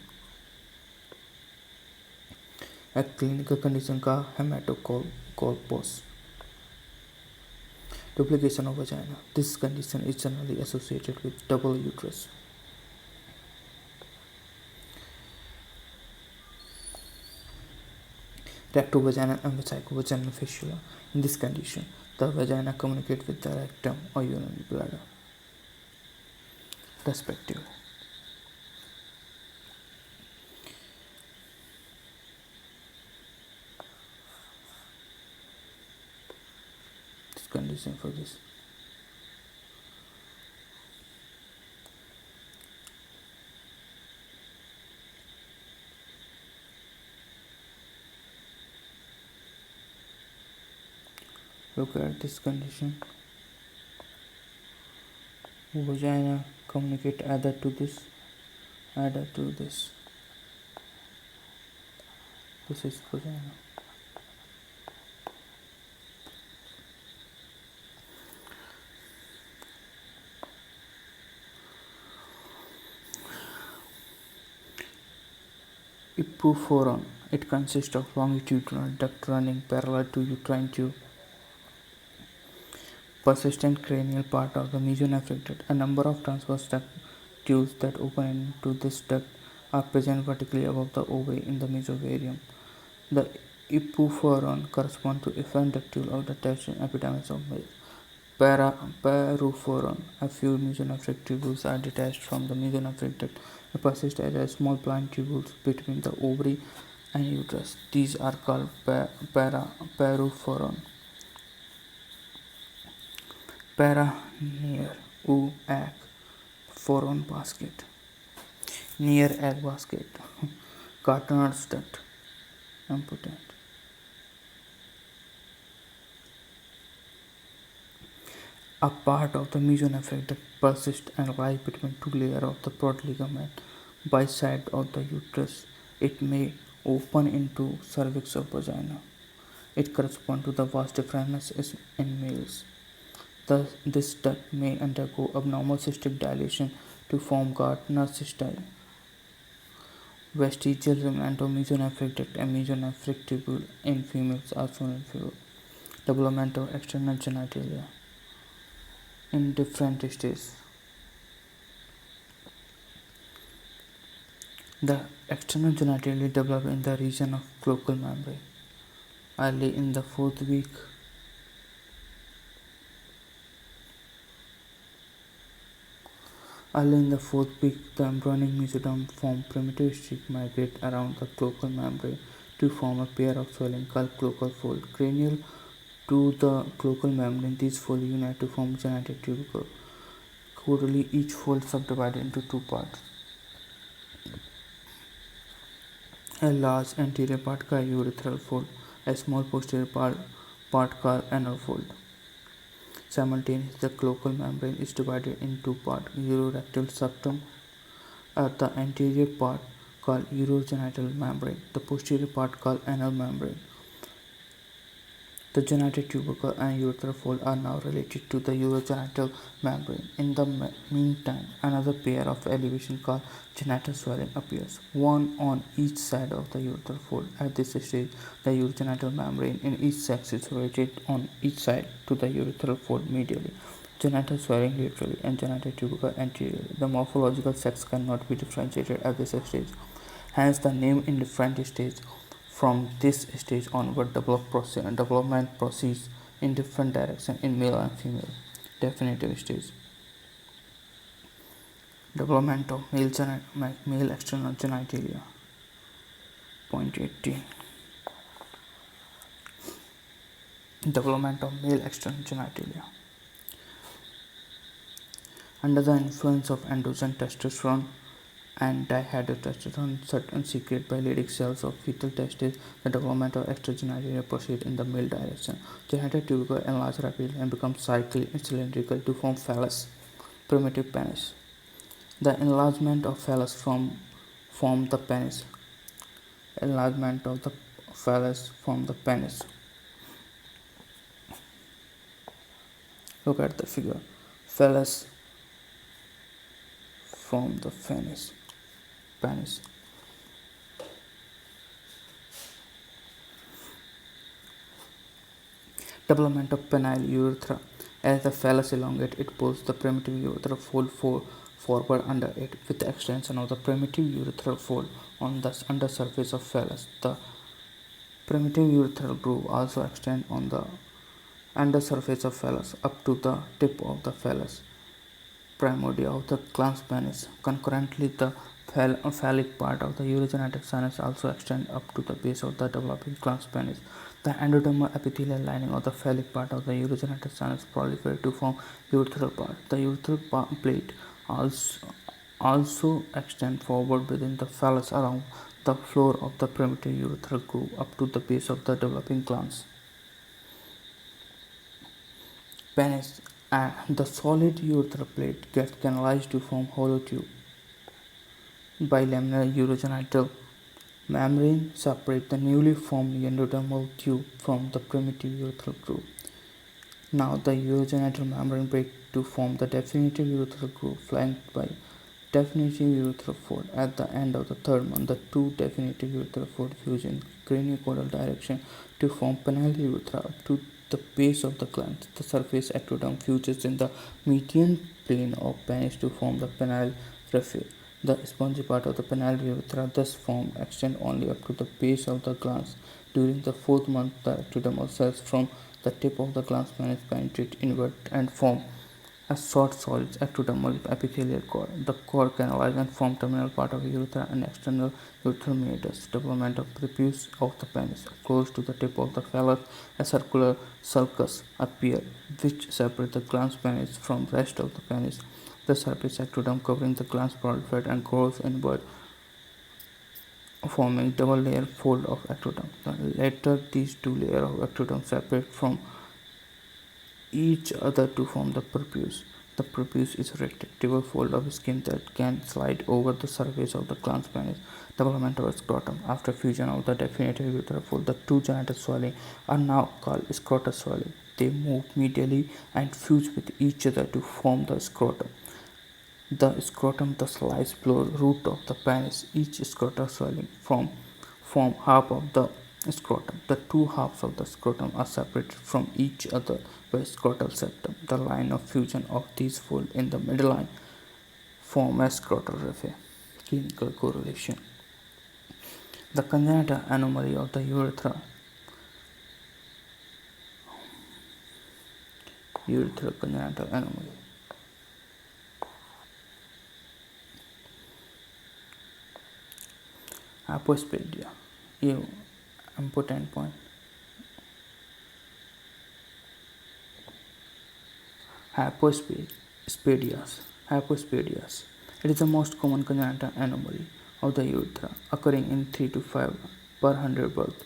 A clinical condition का hematocolpos. Duplication of vagina. This condition is generally associated with double uterus. Rectovaginal and vesicovaginal fistula. In this condition, the vagina communicates with the rectum or urinary bladder, respectively. This condition for this. Look at this condition. Vagina communicate either to this. This is vagina. Epiphoron. It consists of longitudinal duct running parallel to uterine tube. Persistent cranial part of the mesonephric duct. A number of transverse duct tubes that open into this duct are present vertically above the ovary in the mesovarium. The epiphoron corresponds to efferent ductule of the testis epidermis of male. Periphoron. A few mesonephric tubules are detached from the mesonephric duct and persist as a small blind tubules between the ovary and uterus. These are called periphoron. Paraneer, ac, phoron basket. near egg basket. Gardner's duct. Important. A part of the mesonephric duct persists and lies between two layers of the broad ligament by side of the uterus. It may open into cervix or vagina. It corresponds to the vast differences in males. Thus, this duct may undergo abnormal cystic dilation to form Gardner's cysti. Vestigial remnant of mesonephric duct and mesonephric tubule in females are shown in figure. Development of external genitalia in different stages. The external genitalia develop in the region of cloacal membrane. Early in the fourth week, the embryonic mesoderm form primitive streak migrate around the cloacal membrane to form a pair of swelling called cloacal fold. Cranial to the cloacal membrane, these folds unite to form genital tubercle. Quarterly, each fold subdivided into two parts. A large anterior part called urethral fold, a small posterior part called anal fold. Simultaneously, the cloacal membrane is divided in two parts: urorectal septum at the anterior part called urogenital membrane, the posterior part called anal membrane. The genital tubercle and urethral fold are now related to the urogenital membrane. In the meantime, another pair of elevation called genital swelling appears, one on each side of the urethral fold. At this stage, the urogenital membrane in each sex is rotated on each side to the urethral fold medially, genital swelling laterally, and genital tubercle anteriorly. The morphological sex cannot be differentiated at this stage. Hence, the name in different stages. From this stage onward, development proceeds in different directions in male and female. Definitive stage. Development of male external genitalia. Point 18. Development of male external genitalia. Under the influence of androgen testosterone and dihydrotestosterone, certain secreted by Leydig cells of fetal testes, the development of extragenitalia proceeds in the male direction. Genital tubercle enlarge rapidly and become cylindrical to form phallus, primitive penis. The enlargement of phallus form the penis. Enlargement of the phallus form the penis. Look at the figure. Phallus form the penis. Development of penile urethra. As the phallus elongates, it pulls the primitive urethral fold forward under it, with the extension of the primitive urethral fold on the undersurface of phallus. The primitive urethral groove also extends on the undersurface of phallus up to the tip of the phallus primordia of the glans penis. Concurrently, the phallic part of the urogenital sinus also extends up to the base of the developing glans penis. The endodermal epithelial lining of the phallic part of the urogenital sinus proliferates to form urethral part. The urethral plate also extends forward within the phallus around the floor of the primitive urethral groove up to the base of the developing glans penis, and the solid urethral plate gets canalized to form hollow tube. Bilaminar urogenital membrane separates the newly formed endodermal tube from the primitive urethral groove. Now the urogenital membrane breaks to form the definitive urethral groove, flanked by definitive urethral fold. At the end of the third month, the two definitive urethral folds fuse in craniocaudal direction to form penile urethra up to the base of the glans. The surface ectoderm fuses in the median plane of penis to form the penile raphe. The spongy part of the penile urethra thus formed extend only up to the base of the glans. During the fourth month, the ectodermal cells from the tip of the glans penis penetrate inward and form A short solid ectodermal epithelial cord. The cord canalizes and forms terminal part of urethra and external urethral meatus. Development of prepuce of the penis. Close to the tip of the phallus, a circular sulcus appears, which separates the glans penis from the rest of the penis. The surface ectoderm covering the glans proliferates and grows inward, forming double layer fold of ectoderm. Later, these two layers of ectoderm separate from each other to form the prepuce. The prepuce is a retractable fold of skin that can slide over the surface of the glans penis. Development of scrotum. After fusion of the definitive urethral fold, the two genital swelling are now called scrotal swelling. They move medially and fuse with each other to form the scrotum. The scrotum thus lies below the root of the penis. Each scrotal swelling form half of the scrotum. The two halves of the scrotum are separated from each other by scrotal septum. The line of fusion of these folds in the midline form a scrotal raphe. Clinical correlation. The congenital anomaly of the urethral congenital anomaly. Apospedia. Important point. Hypospadias. It is the most common congenital anomaly of the urethra, occurring in 3 to 5 per 100 births.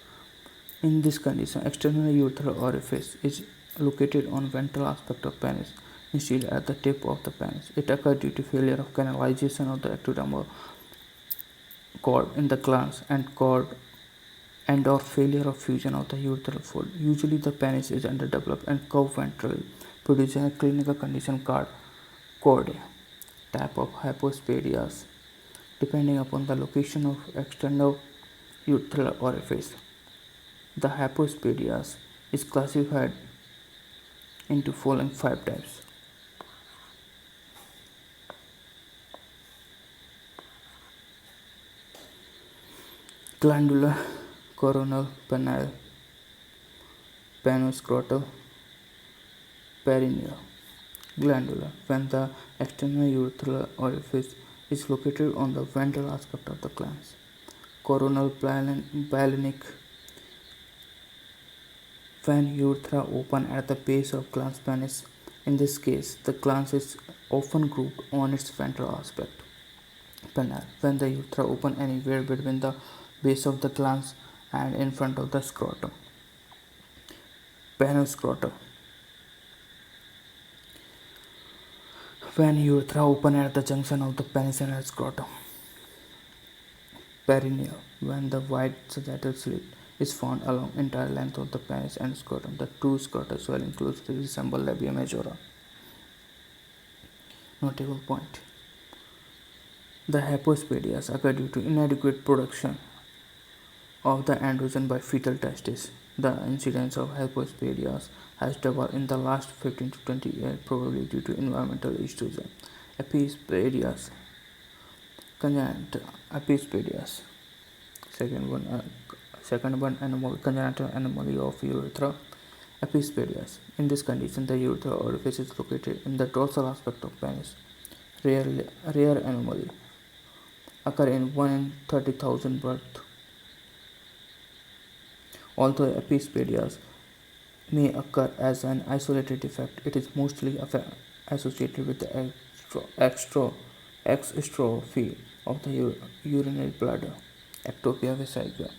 In this condition, external urethral orifice is located on ventral aspect of penis instead at the tip of the penis. It occurs due to failure of canalization of the ectodermal cord in the glans and or failure of fusion of the urethral fold. Usually the penis is underdeveloped and curved ventrally, producing a clinical condition called chordea. Type of hypospadias. Depending upon the location of external urethral orifice, the hypospadias is classified into following 5 types. Glandular, coronal, penile, panoscrotal, perineal. Glandular, when the external urethral orifice is located on the ventral aspect of the glans. Coronal, bialinic, when urethra open at the base of glans penis. In this case, the glans is often grouped on its ventral aspect. Penile, when the urethra open anywhere between the base of the glans and in front of the scrotum. Panoscrotal, when urethra open at the junction of the penis and scrotum. Perineal, when the wide sagittal slit is found along entire length of the penis and scrotum. The two scrotal swelling closely resemble labia majora. Notable point. The hypospadias occur due to inadequate production of the androgen by fetal testis. The incidence of hypospadias has doubled in the last 15 to 20 years, probably due to environmental estrogen. Epispadias. Congenital epispadias. Second one congenital anomaly of urethra. Epispadias. In this condition, the urethral orifice is located in the dorsal aspect of penis. Rare anomaly. Occur in 1 in 30,000 births. Although epispadias may occur as an isolated defect, it is mostly associated with the exstrophy of the urinary bladder, ectopia vesica.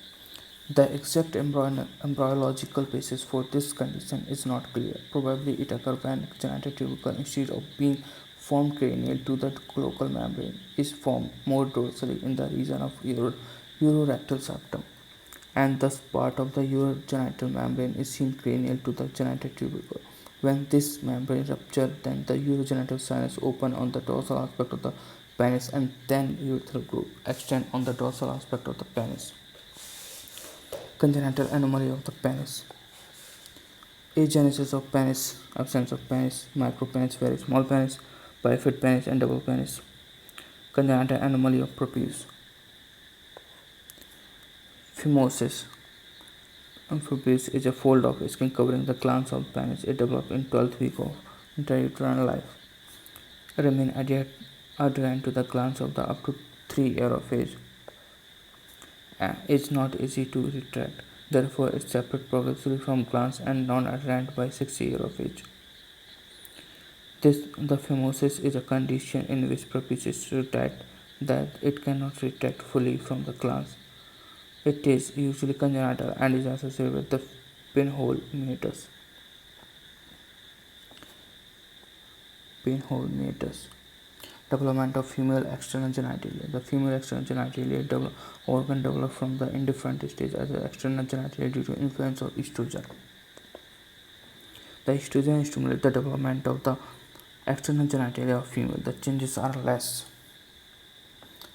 The exact embryological basis for this condition is not clear. Probably it occurs when genital tubercle, instead of being formed cranial to the cloacal membrane, is formed more dorsally in the region of urorectal septum, and thus part of the urogenital membrane is seen cranial to the genital tubercle. When this membrane ruptures, then the urogenital sinus open on the dorsal aspect of the penis, and then urethral groove extend on the dorsal aspect of the penis. Congenital anomaly of the penis. Agenesis of penis, absence of penis, micropenis, very small penis, bifid penis, and double penis. Congenital anomaly of prepuce. Phimosis. Prepuce is a fold of skin covering the glans of penis. It develops in 12th week of intrauterine life. remain adherent to the glands of the up to 3 year of age. Is not easy to retract. Therefore, it separates progressively from glands and non-adherent by 6 year of age. The phimosis is a condition in which prepuce is retract that it cannot retract fully from the glands. It is usually congenital and is associated with the pinhole meatus. Development of female external genitalia. The female external genitalia organ develop from the indifferent stage as an external genitalia due to influence of estrogen. The estrogen stimulates the development of the external genitalia of female. The changes are less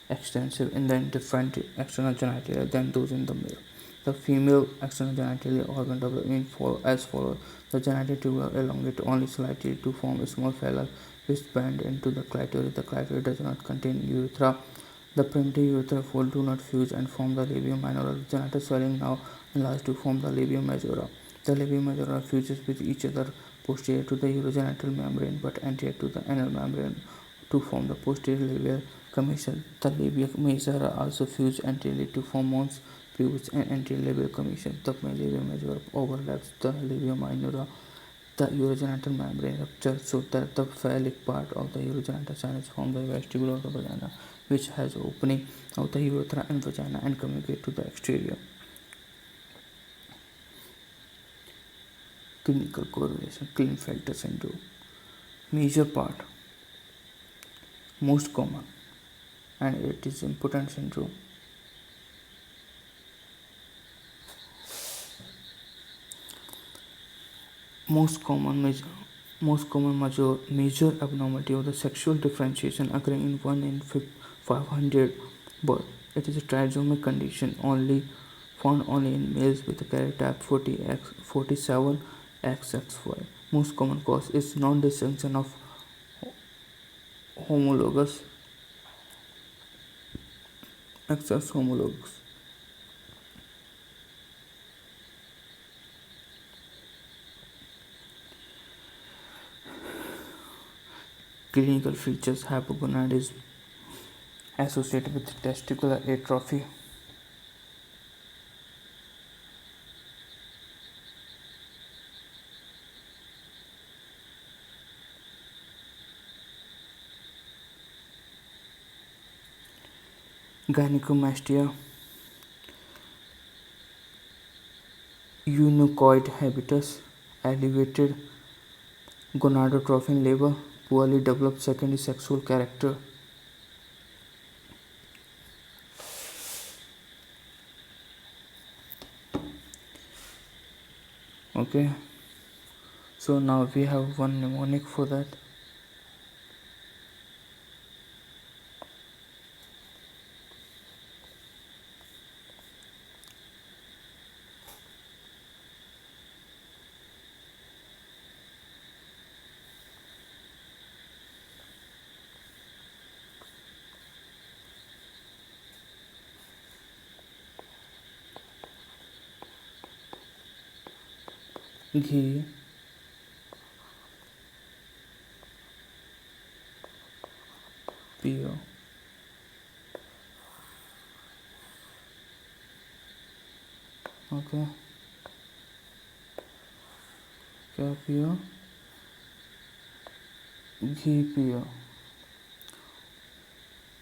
extensive in the indifferent external genitalia than those in the male. The female external genitalia organ develop as follows. The genital tubule elongate only slightly to form a small phallar which bend into the clitoris. The clitoris does not contain urethra. The primitive urethra fold do not fuse and form the labia minora. The genital swelling now enlarge to form the labia majora. The labia majora fuses with each other posterior to the urogenital membrane but anterior to the anal membrane to form the posterior labial commissure. The labia majora also fuse anteriorly to form mons pubis and anterior labial commissure. The labia majora overlaps the labia minora. The urogenital membrane ruptures so that the phallic part of the urogenital sinus forms the vestibule of the vagina, which has opening of the urethra and vagina and communicate to the exterior. Clinical correlation. Klinefelter syndrome. Major part, most common, and it is important syndrome. Most common major abnormality of the sexual differentiation occurring in 1 in 500 birth. It is a trisomic condition found only in males with the karyotype 47XXY. Most common cause is non-disjunction of homologous XX homologous. Clinical features: hypogonadism associated with testicular atrophy. Gynecomastia, eunuchoid habitus, elevated gonadotrophin level, poorly developed secondary sexual character. Okay, so now we have one mnemonic for that. Ghee, pure. Okay, क्या pure? Ghee pure.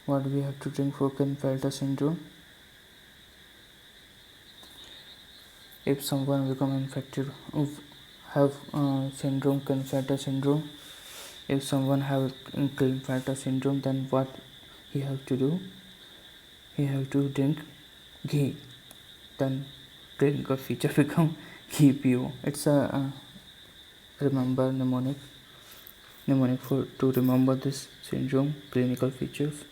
What we have to drink for Klinefelter syndrome? If someone become infected, have syndrome, Klinefelter syndrome. If someone have Klinefelter syndrome, then what he have to do? He have to drink ghee. Then clinical feature become ghee pure. It's a remember mnemonic for to remember this syndrome. Clinical features: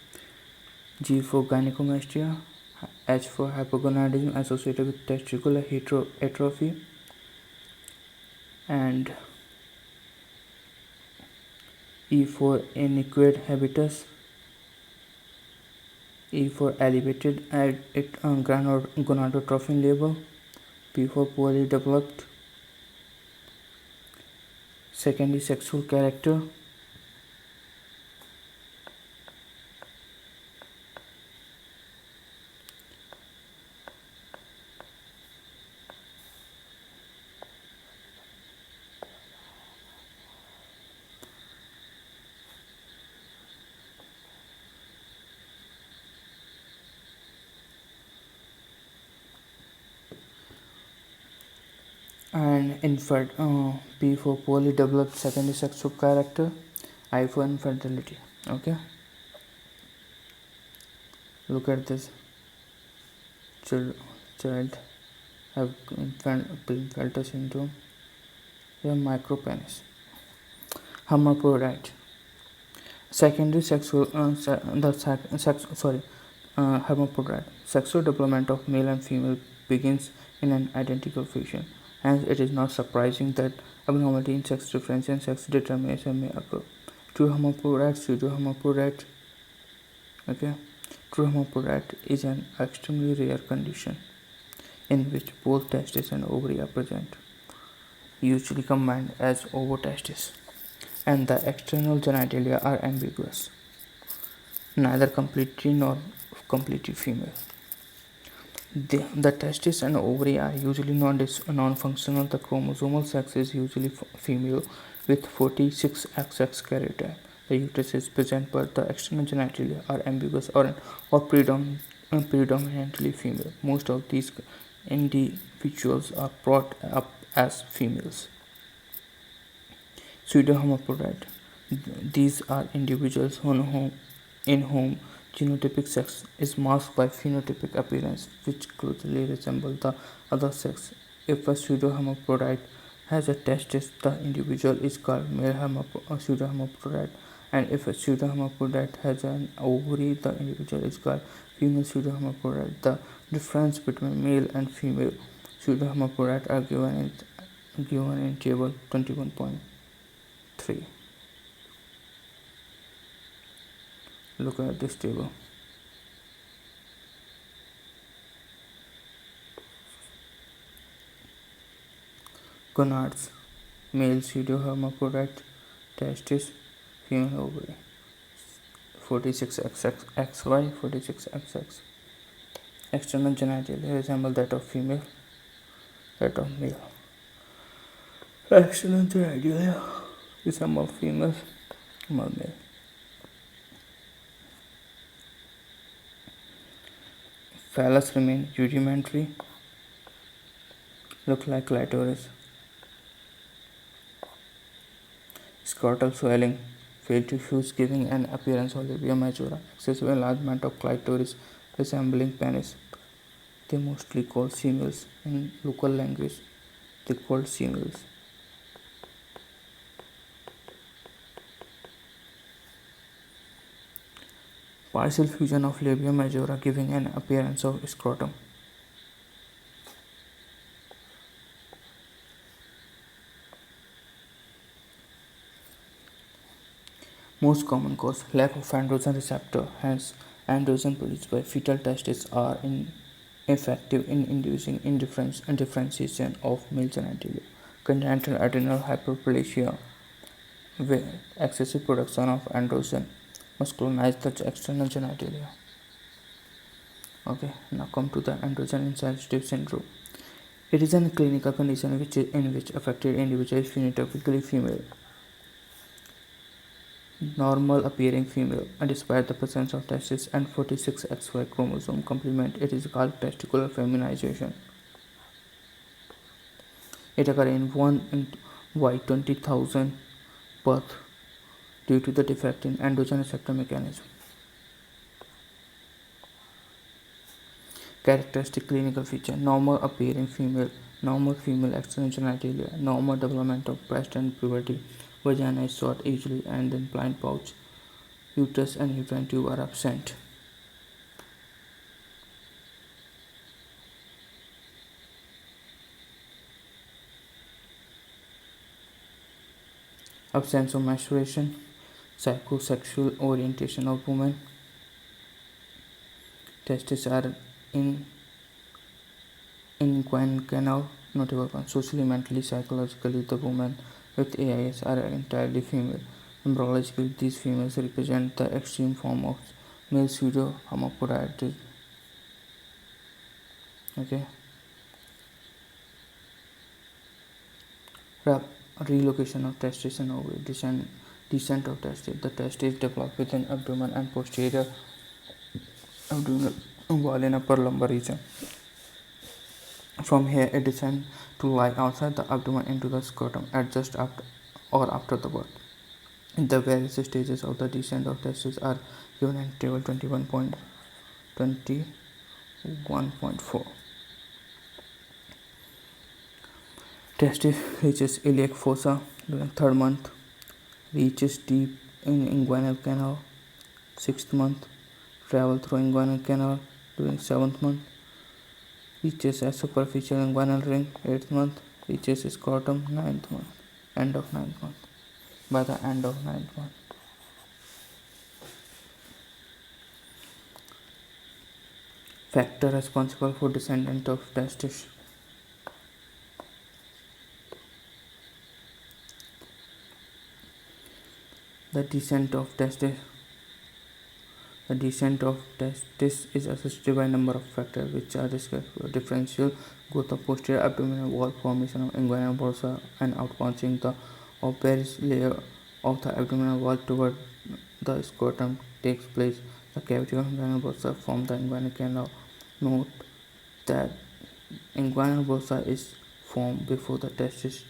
G for gynecomastia, H for hypogonadism associated with testicular atrophy, and E for eunuchoid habitus, E for elevated gonadotrophin level, P for poorly developed secondary sexual character, And P for poorly developed secondary sexual character, I for infertility. Okay, look at this child have Klinefelter syndrome, a micropenis. Hermaphrodite. Secondary sexual hermaphrodite. Sexual development of male and female begins in an identical fashion. Hence, it is not surprising that abnormality in sex difference and sex determination may occur. True hermaphrodite, pseudo-hermaphrodite. Okay, true hermaphrodite is an extremely rare condition in which both testis and ovary are present, usually combined as ovotestis, and the external genitalia are ambiguous, neither completely nor completely female. The testis and ovary are usually non-functional. The chromosomal sex is usually female with 46XX karyotype. The uterus is present, but the external genitalia are ambiguous or predominantly female. Most of these individuals are brought up as females. Pseudo-hermaphrodite. These are individuals in whom genotypic sex is masked by phenotypic appearance, which closely resemble the other sex. If a pseudo-hermaphrodite has a testis, the individual is called male pseudo-hermaphrodite, and if a pseudo-hermaphrodite has an ovary, the individual is called female pseudo-hermaphrodite. The difference between male and female pseudo-hermaphrodite are given in table 21.3. Look at this table. Gonads, male pseudo-hermaphrodite, testis, female ovary, 46XXY, 46XX. External genitalia resemble that of female, that of male. External genitalia resemble female, male. Phallus remain rudimentary, look like clitoris. Scrotal swelling fail to fuse, giving an appearance of labia majora. Excessive enlargement of clitoris resembling penis. They mostly call females. In local language, they called females. Partial fusion of labia majora, giving an appearance of scrotum. Most common cause, lack of androgen receptor. Hence, androgen produced by fetal testes are ineffective in inducing differentiation of male genitalia. Congenital adrenal hyperplasia, where excessive production of androgen masculinize the external genitalia. Okay, now come to the androgen insensitive syndrome. It is a clinical condition in which affected individual is phenotypically female, normal appearing female, and despite the presence of testis and 46XY chromosome complement, it is called testicular feminization. It occurs in 1 in Y20,000 birth due to the defect in androgen receptor mechanism. Characteristic clinical feature: normal appearing female, normal female external genitalia, normal development of breast and puberty, vagina is short usually and then blind pouch, uterus and uterine tube are absent. Absence of menstruation, psychosexual orientation of women, testes are in inguinal, notable one. Socially, mentally, psychologically, the women with AIS are entirely female. Embryologically, these females represent the extreme form of male pseudo-hermaphroditism. Okay. Relocation of testis and ovary. Descent of testis. The testis develop within abdomen and posterior abdominal wall in upper lumbar region. From here, it descends to lie outside the abdomen into the scrotum at just after or after the birth. The various stages of the descent of testes are given in table 21.4. Testis reaches iliac fossa during third month, reaches deep in inguinal canal 6th month, travel through inguinal canal during 7th month, reaches a superficial inguinal ring 8th month, reaches scrotum 9th month, end of 9th month. By the end of 9th month, factor responsible for descent of testis. The descent of testis is assisted by a number of factors which are described: differential growth of posterior abdominal wall, formation of inguinal bursa, and outpouching the obverse layer of the abdominal wall toward the scrotum takes place. The cavity of inguinal bursa forms the inguinal canal. Note that inguinal bursa is formed before the testis.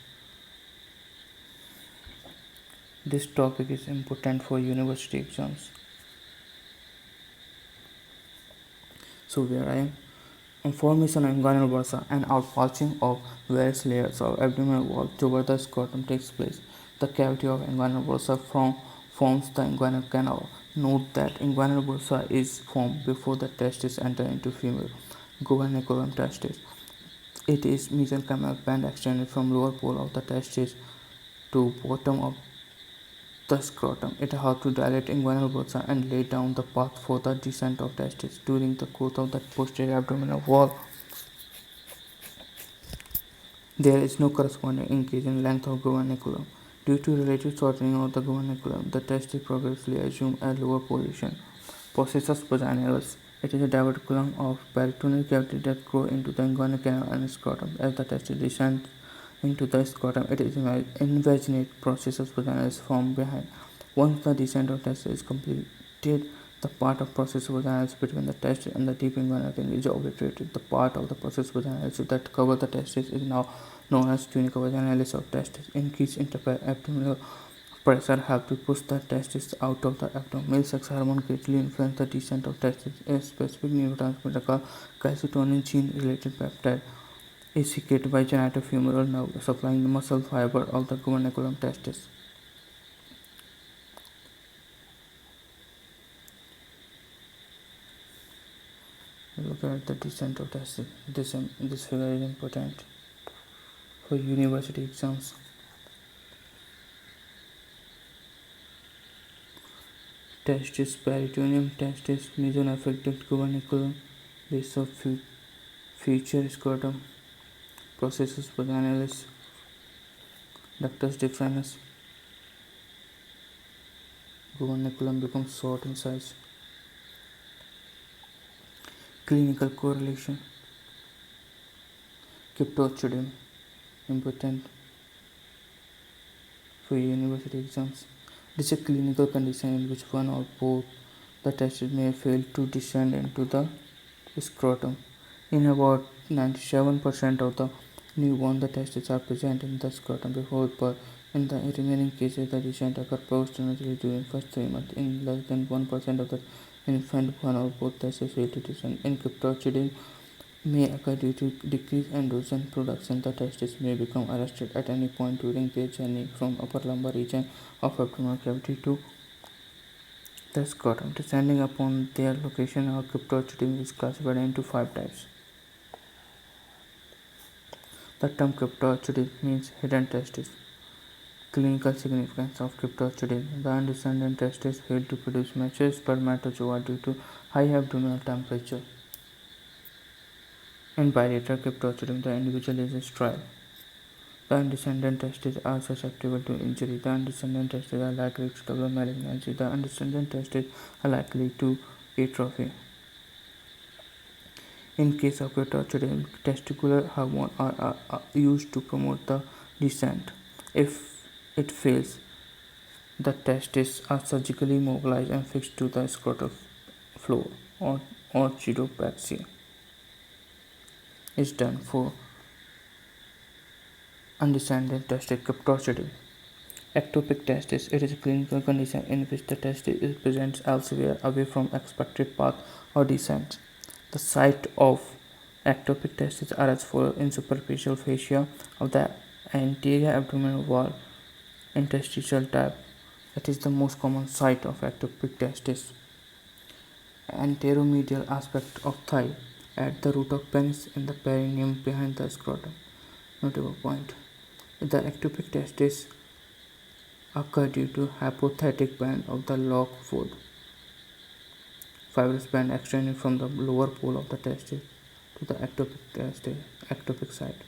This topic is important for university exams. So where I am, formation of inguinal bursa and outpouching of various layers of abdominal wall toward the scrotum takes place. The cavity of inguinal bursa forms the inguinal canal. Note that inguinal bursa is formed before the testis enter into female gubernaculum testis. It is mesenchymal band extended from lower pole of the testis to bottom of the scrotum. It helps to dilate inguinal bursa and lay down the path for the descent of testis. During the growth of the posterior abdominal wall, there is no corresponding increase in length of gubernaculum. Due to relative shortening of the gubernaculum, the testis progressively assume a lower position. Processus vaginalis. It is a diverticulum of peritoneal cavity that grows into the inguinal canal and scrotum. As the testis descends into the scrotum, it is invaginate processus vaginalis from behind. Once the descent of testis is completed, the part of processus vaginalis between the testis and the deep inguinal ring is obliterated. The part of the processus vaginalis that covers the testis is now known as tunica vaginalis of testis. Increased interabdominal pressure helps to push the testis out of the abdomen. Male sex hormone greatly influence the descent of testis. A specific neurotransmitter called calcitonin gene-related peptide is secreted by genitofemoral nerve, supplying the muscle fiber of the gubernaculum testis. Look at the descent of testis. This figure is important for university exams. Testis, peritoneum, testis, mesonephrectic gubernaculum, base of future scrotum, processus vaginalis, ductus deferens. Gubernaculum becomes short in size. Clinical correlation. Cryptorchidism, important for university exams. This is a clinical condition in which one or both the testes may fail to descend into the scrotum. In about 97% of the newborn, the testes are present in the scrotum before birth. In the remaining cases, the descent occurs postnatally during first 3 months. In less than 1% of the infant, one or both testes fail to descend. In cryptorchidism may occur due to decreased androgen production. The testes may become arrested at any point during their journey from upper lumbar region of abdominal cavity to the scrotum. Descending upon their location, or cryptorchidism is classified into 5 types. The term cryptorchidism means hidden testis. Clinical significance of cryptorchidism. The undescended testes fail to produce mature spermatozoa due to high abdominal temperature. In bilateral cryptorchidism, the individual is sterile. The undescended testes are susceptible to injury. The undescended testes are likely to develop malignancy. The undescended testes are likely to atrophy. In case of cryptorchidism, testicular hormones are used to promote the descent. If it fails, the testes are surgically mobilized and fixed to the scrotal floor or orchidopraxia. is done for undescended testic tortuity. Ectopic testis. It is a clinical condition in which the testis is present elsewhere away from expected path or descent. The site of ectopic testis are as follows in superficial fascia of the anterior abdominal wall, interstitial tab. It is the most common site of ectopic testis. Anteromedial aspect of thigh at the root of penis in the perineum behind the scrotum. Notable point. The ectopic testis occur due to hypothetic band of the lock fold, fibrous band extending from the lower pole of the testis to the ectopic site.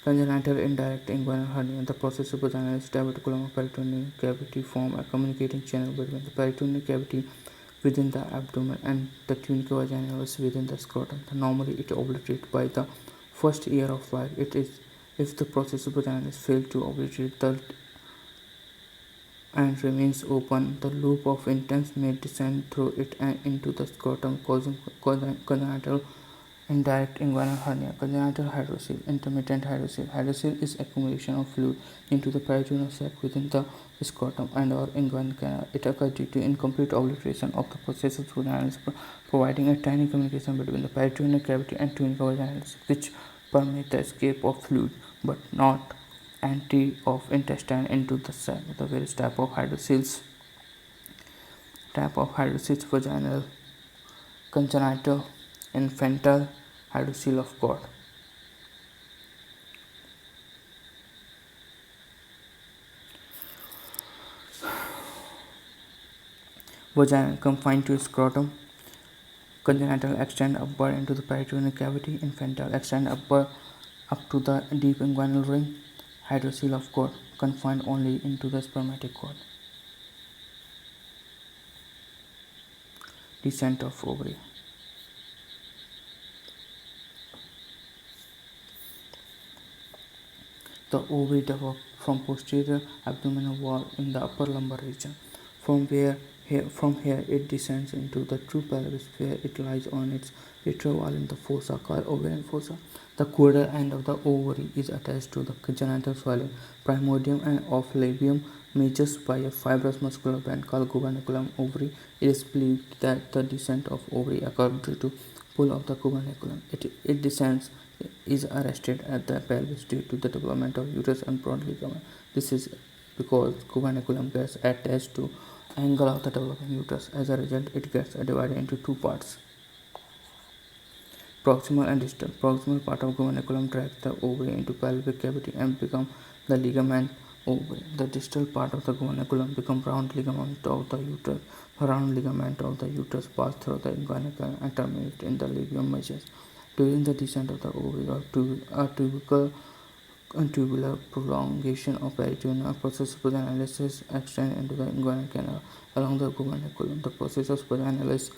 Congenital indirect inguinal hernia. The process of vaginalis diverticulum of peritoneal cavity form a communicating channel between the peritoneal cavity within the abdomen and the tunica vaginalis within the scrotum. Normally, it obliterated by the first year of life. It is if the process of vaginalis fails to obliterate the and remains open, the loop of intents may descend through it and into the scrotum, causing congenital indirect inguinal hernia. Congenital hydrocele. Intermittent hydrocele. Hydrocele is accumulation of fluid into the peritoneal sac within the scrotum and or inguinal canal. It occurs due to incomplete obliteration of the processus vaginalis, providing a tiny communication between the peritoneal cavity and tunica vaginalis, which permit the escape of fluid, but not entry of intestine into the sac. The various type of hydroceles. Vaginal, congenital, infantile, hydrocele of God. Vaginal, confined to scrotum. Congenital, extend upward into the peritoneal cavity. Infantile, extend upward up to the deep inguinal ring. Hydrocele of God, confined only into the spermatic cord. Descent of ovary. The ovary develop from posterior abdominal wall in the upper lumbar region. From here it descends into the true pelvis where it lies on its lateral wall in the fossa called ovarian fossa. The caudal end of the ovary is attached to the genital swelling, primordium and of labium majus by a fibrous muscular band called gubernaculum ovary. It is believed that the descent of ovary occurs due to pull of the gubernaculum. It descends is arrested at the pelvis due to the development of uterus and broad ligament. This is because gubernaculum gets attached to angle of the developing uterus. As a result, it gets divided into two parts, proximal and distal. Proximal part of gubernaculum drags the ovary into pelvic cavity and becomes the ligament ovary. The distal part of the gubernaculum becomes round ligament of the uterus. The round ligament of the uterus passes through the inguinal canal and terminates in the labium majus. During the descent of the ovary or tubular prolongation of peritoneal processus vaginalis extends into the inguinal canal along the gubernaculum. The processus vaginalis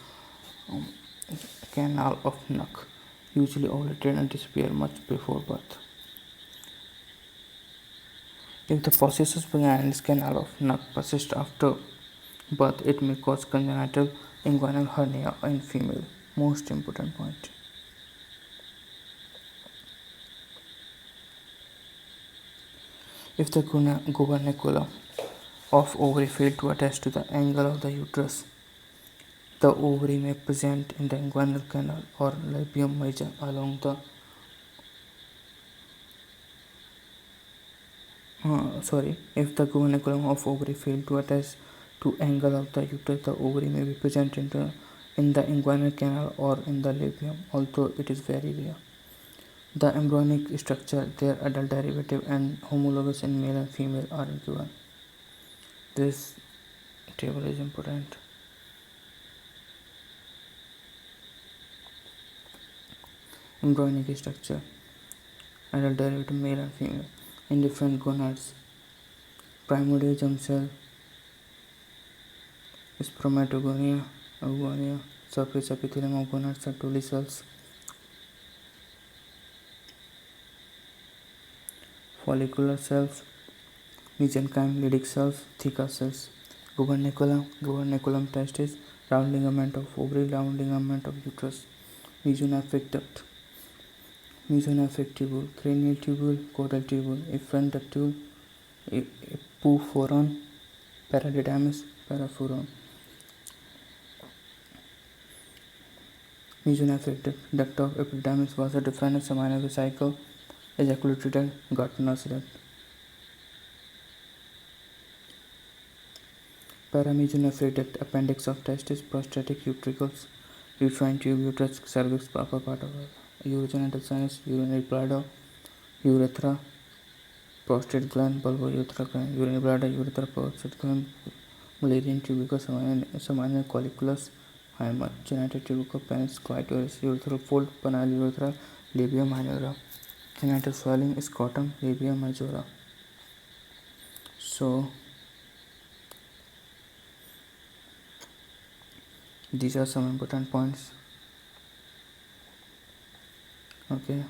canal of Nuck usually obliterate and disappear much before birth. If the processus vaginalis canal of Nuck persists after birth, it may cause congenital inguinal hernia in female. Most important point. If the gubernaculum of ovary fail to attach to the angle of the uterus, the ovary may present in the inguinal canal or labium major along the If the gubernaculum of ovary fail to attach to angle of the uterus, the ovary may be present in the inguinal canal or in the labium, although it is very rare. The embryonic structure, their adult derivative and homologous in male and female are given. This table is important. Embryonic structure, adult derivative male and female, indifferent gonads, primordial germ cell, spermatogonia, oogonia, surface epithelium of gonads, Sertoli cells, follicular cells, mesenchyme, Leydig cells, theca cells, gubernaculum testis, round ligament of ovary, round ligament of uterus, mesonephric duct, mesonephric tubule, cranial tubule, caudal tubule, efferent ductule, epiphoron, paradidymis, paraphoron. Mesonephric duct of epididymis was a different seminal ejaculatory duct, Gardner's duct. Paramesonephric duct, appendix of testis, prostatic utricles, uterine tube, uterus, cervix, upper part of urogenital sinus, urinary bladder, urethra, prostate gland, bulbourethra gland, urinary bladder, urethra, prostate gland, Mullerian tubercle, seminal colliculus, hymen, genital tubercle, penis, clitoris, urethral fold, penile urethra, labia minora, genital swelling, scrotum, labia majora. So these are some important points. Okay,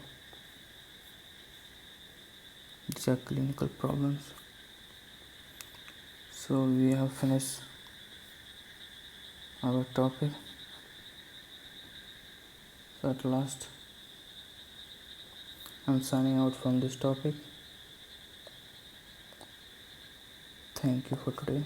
these are clinical problems. So we have finished our topic. So at last I'm signing out from this topic. Thank you for today.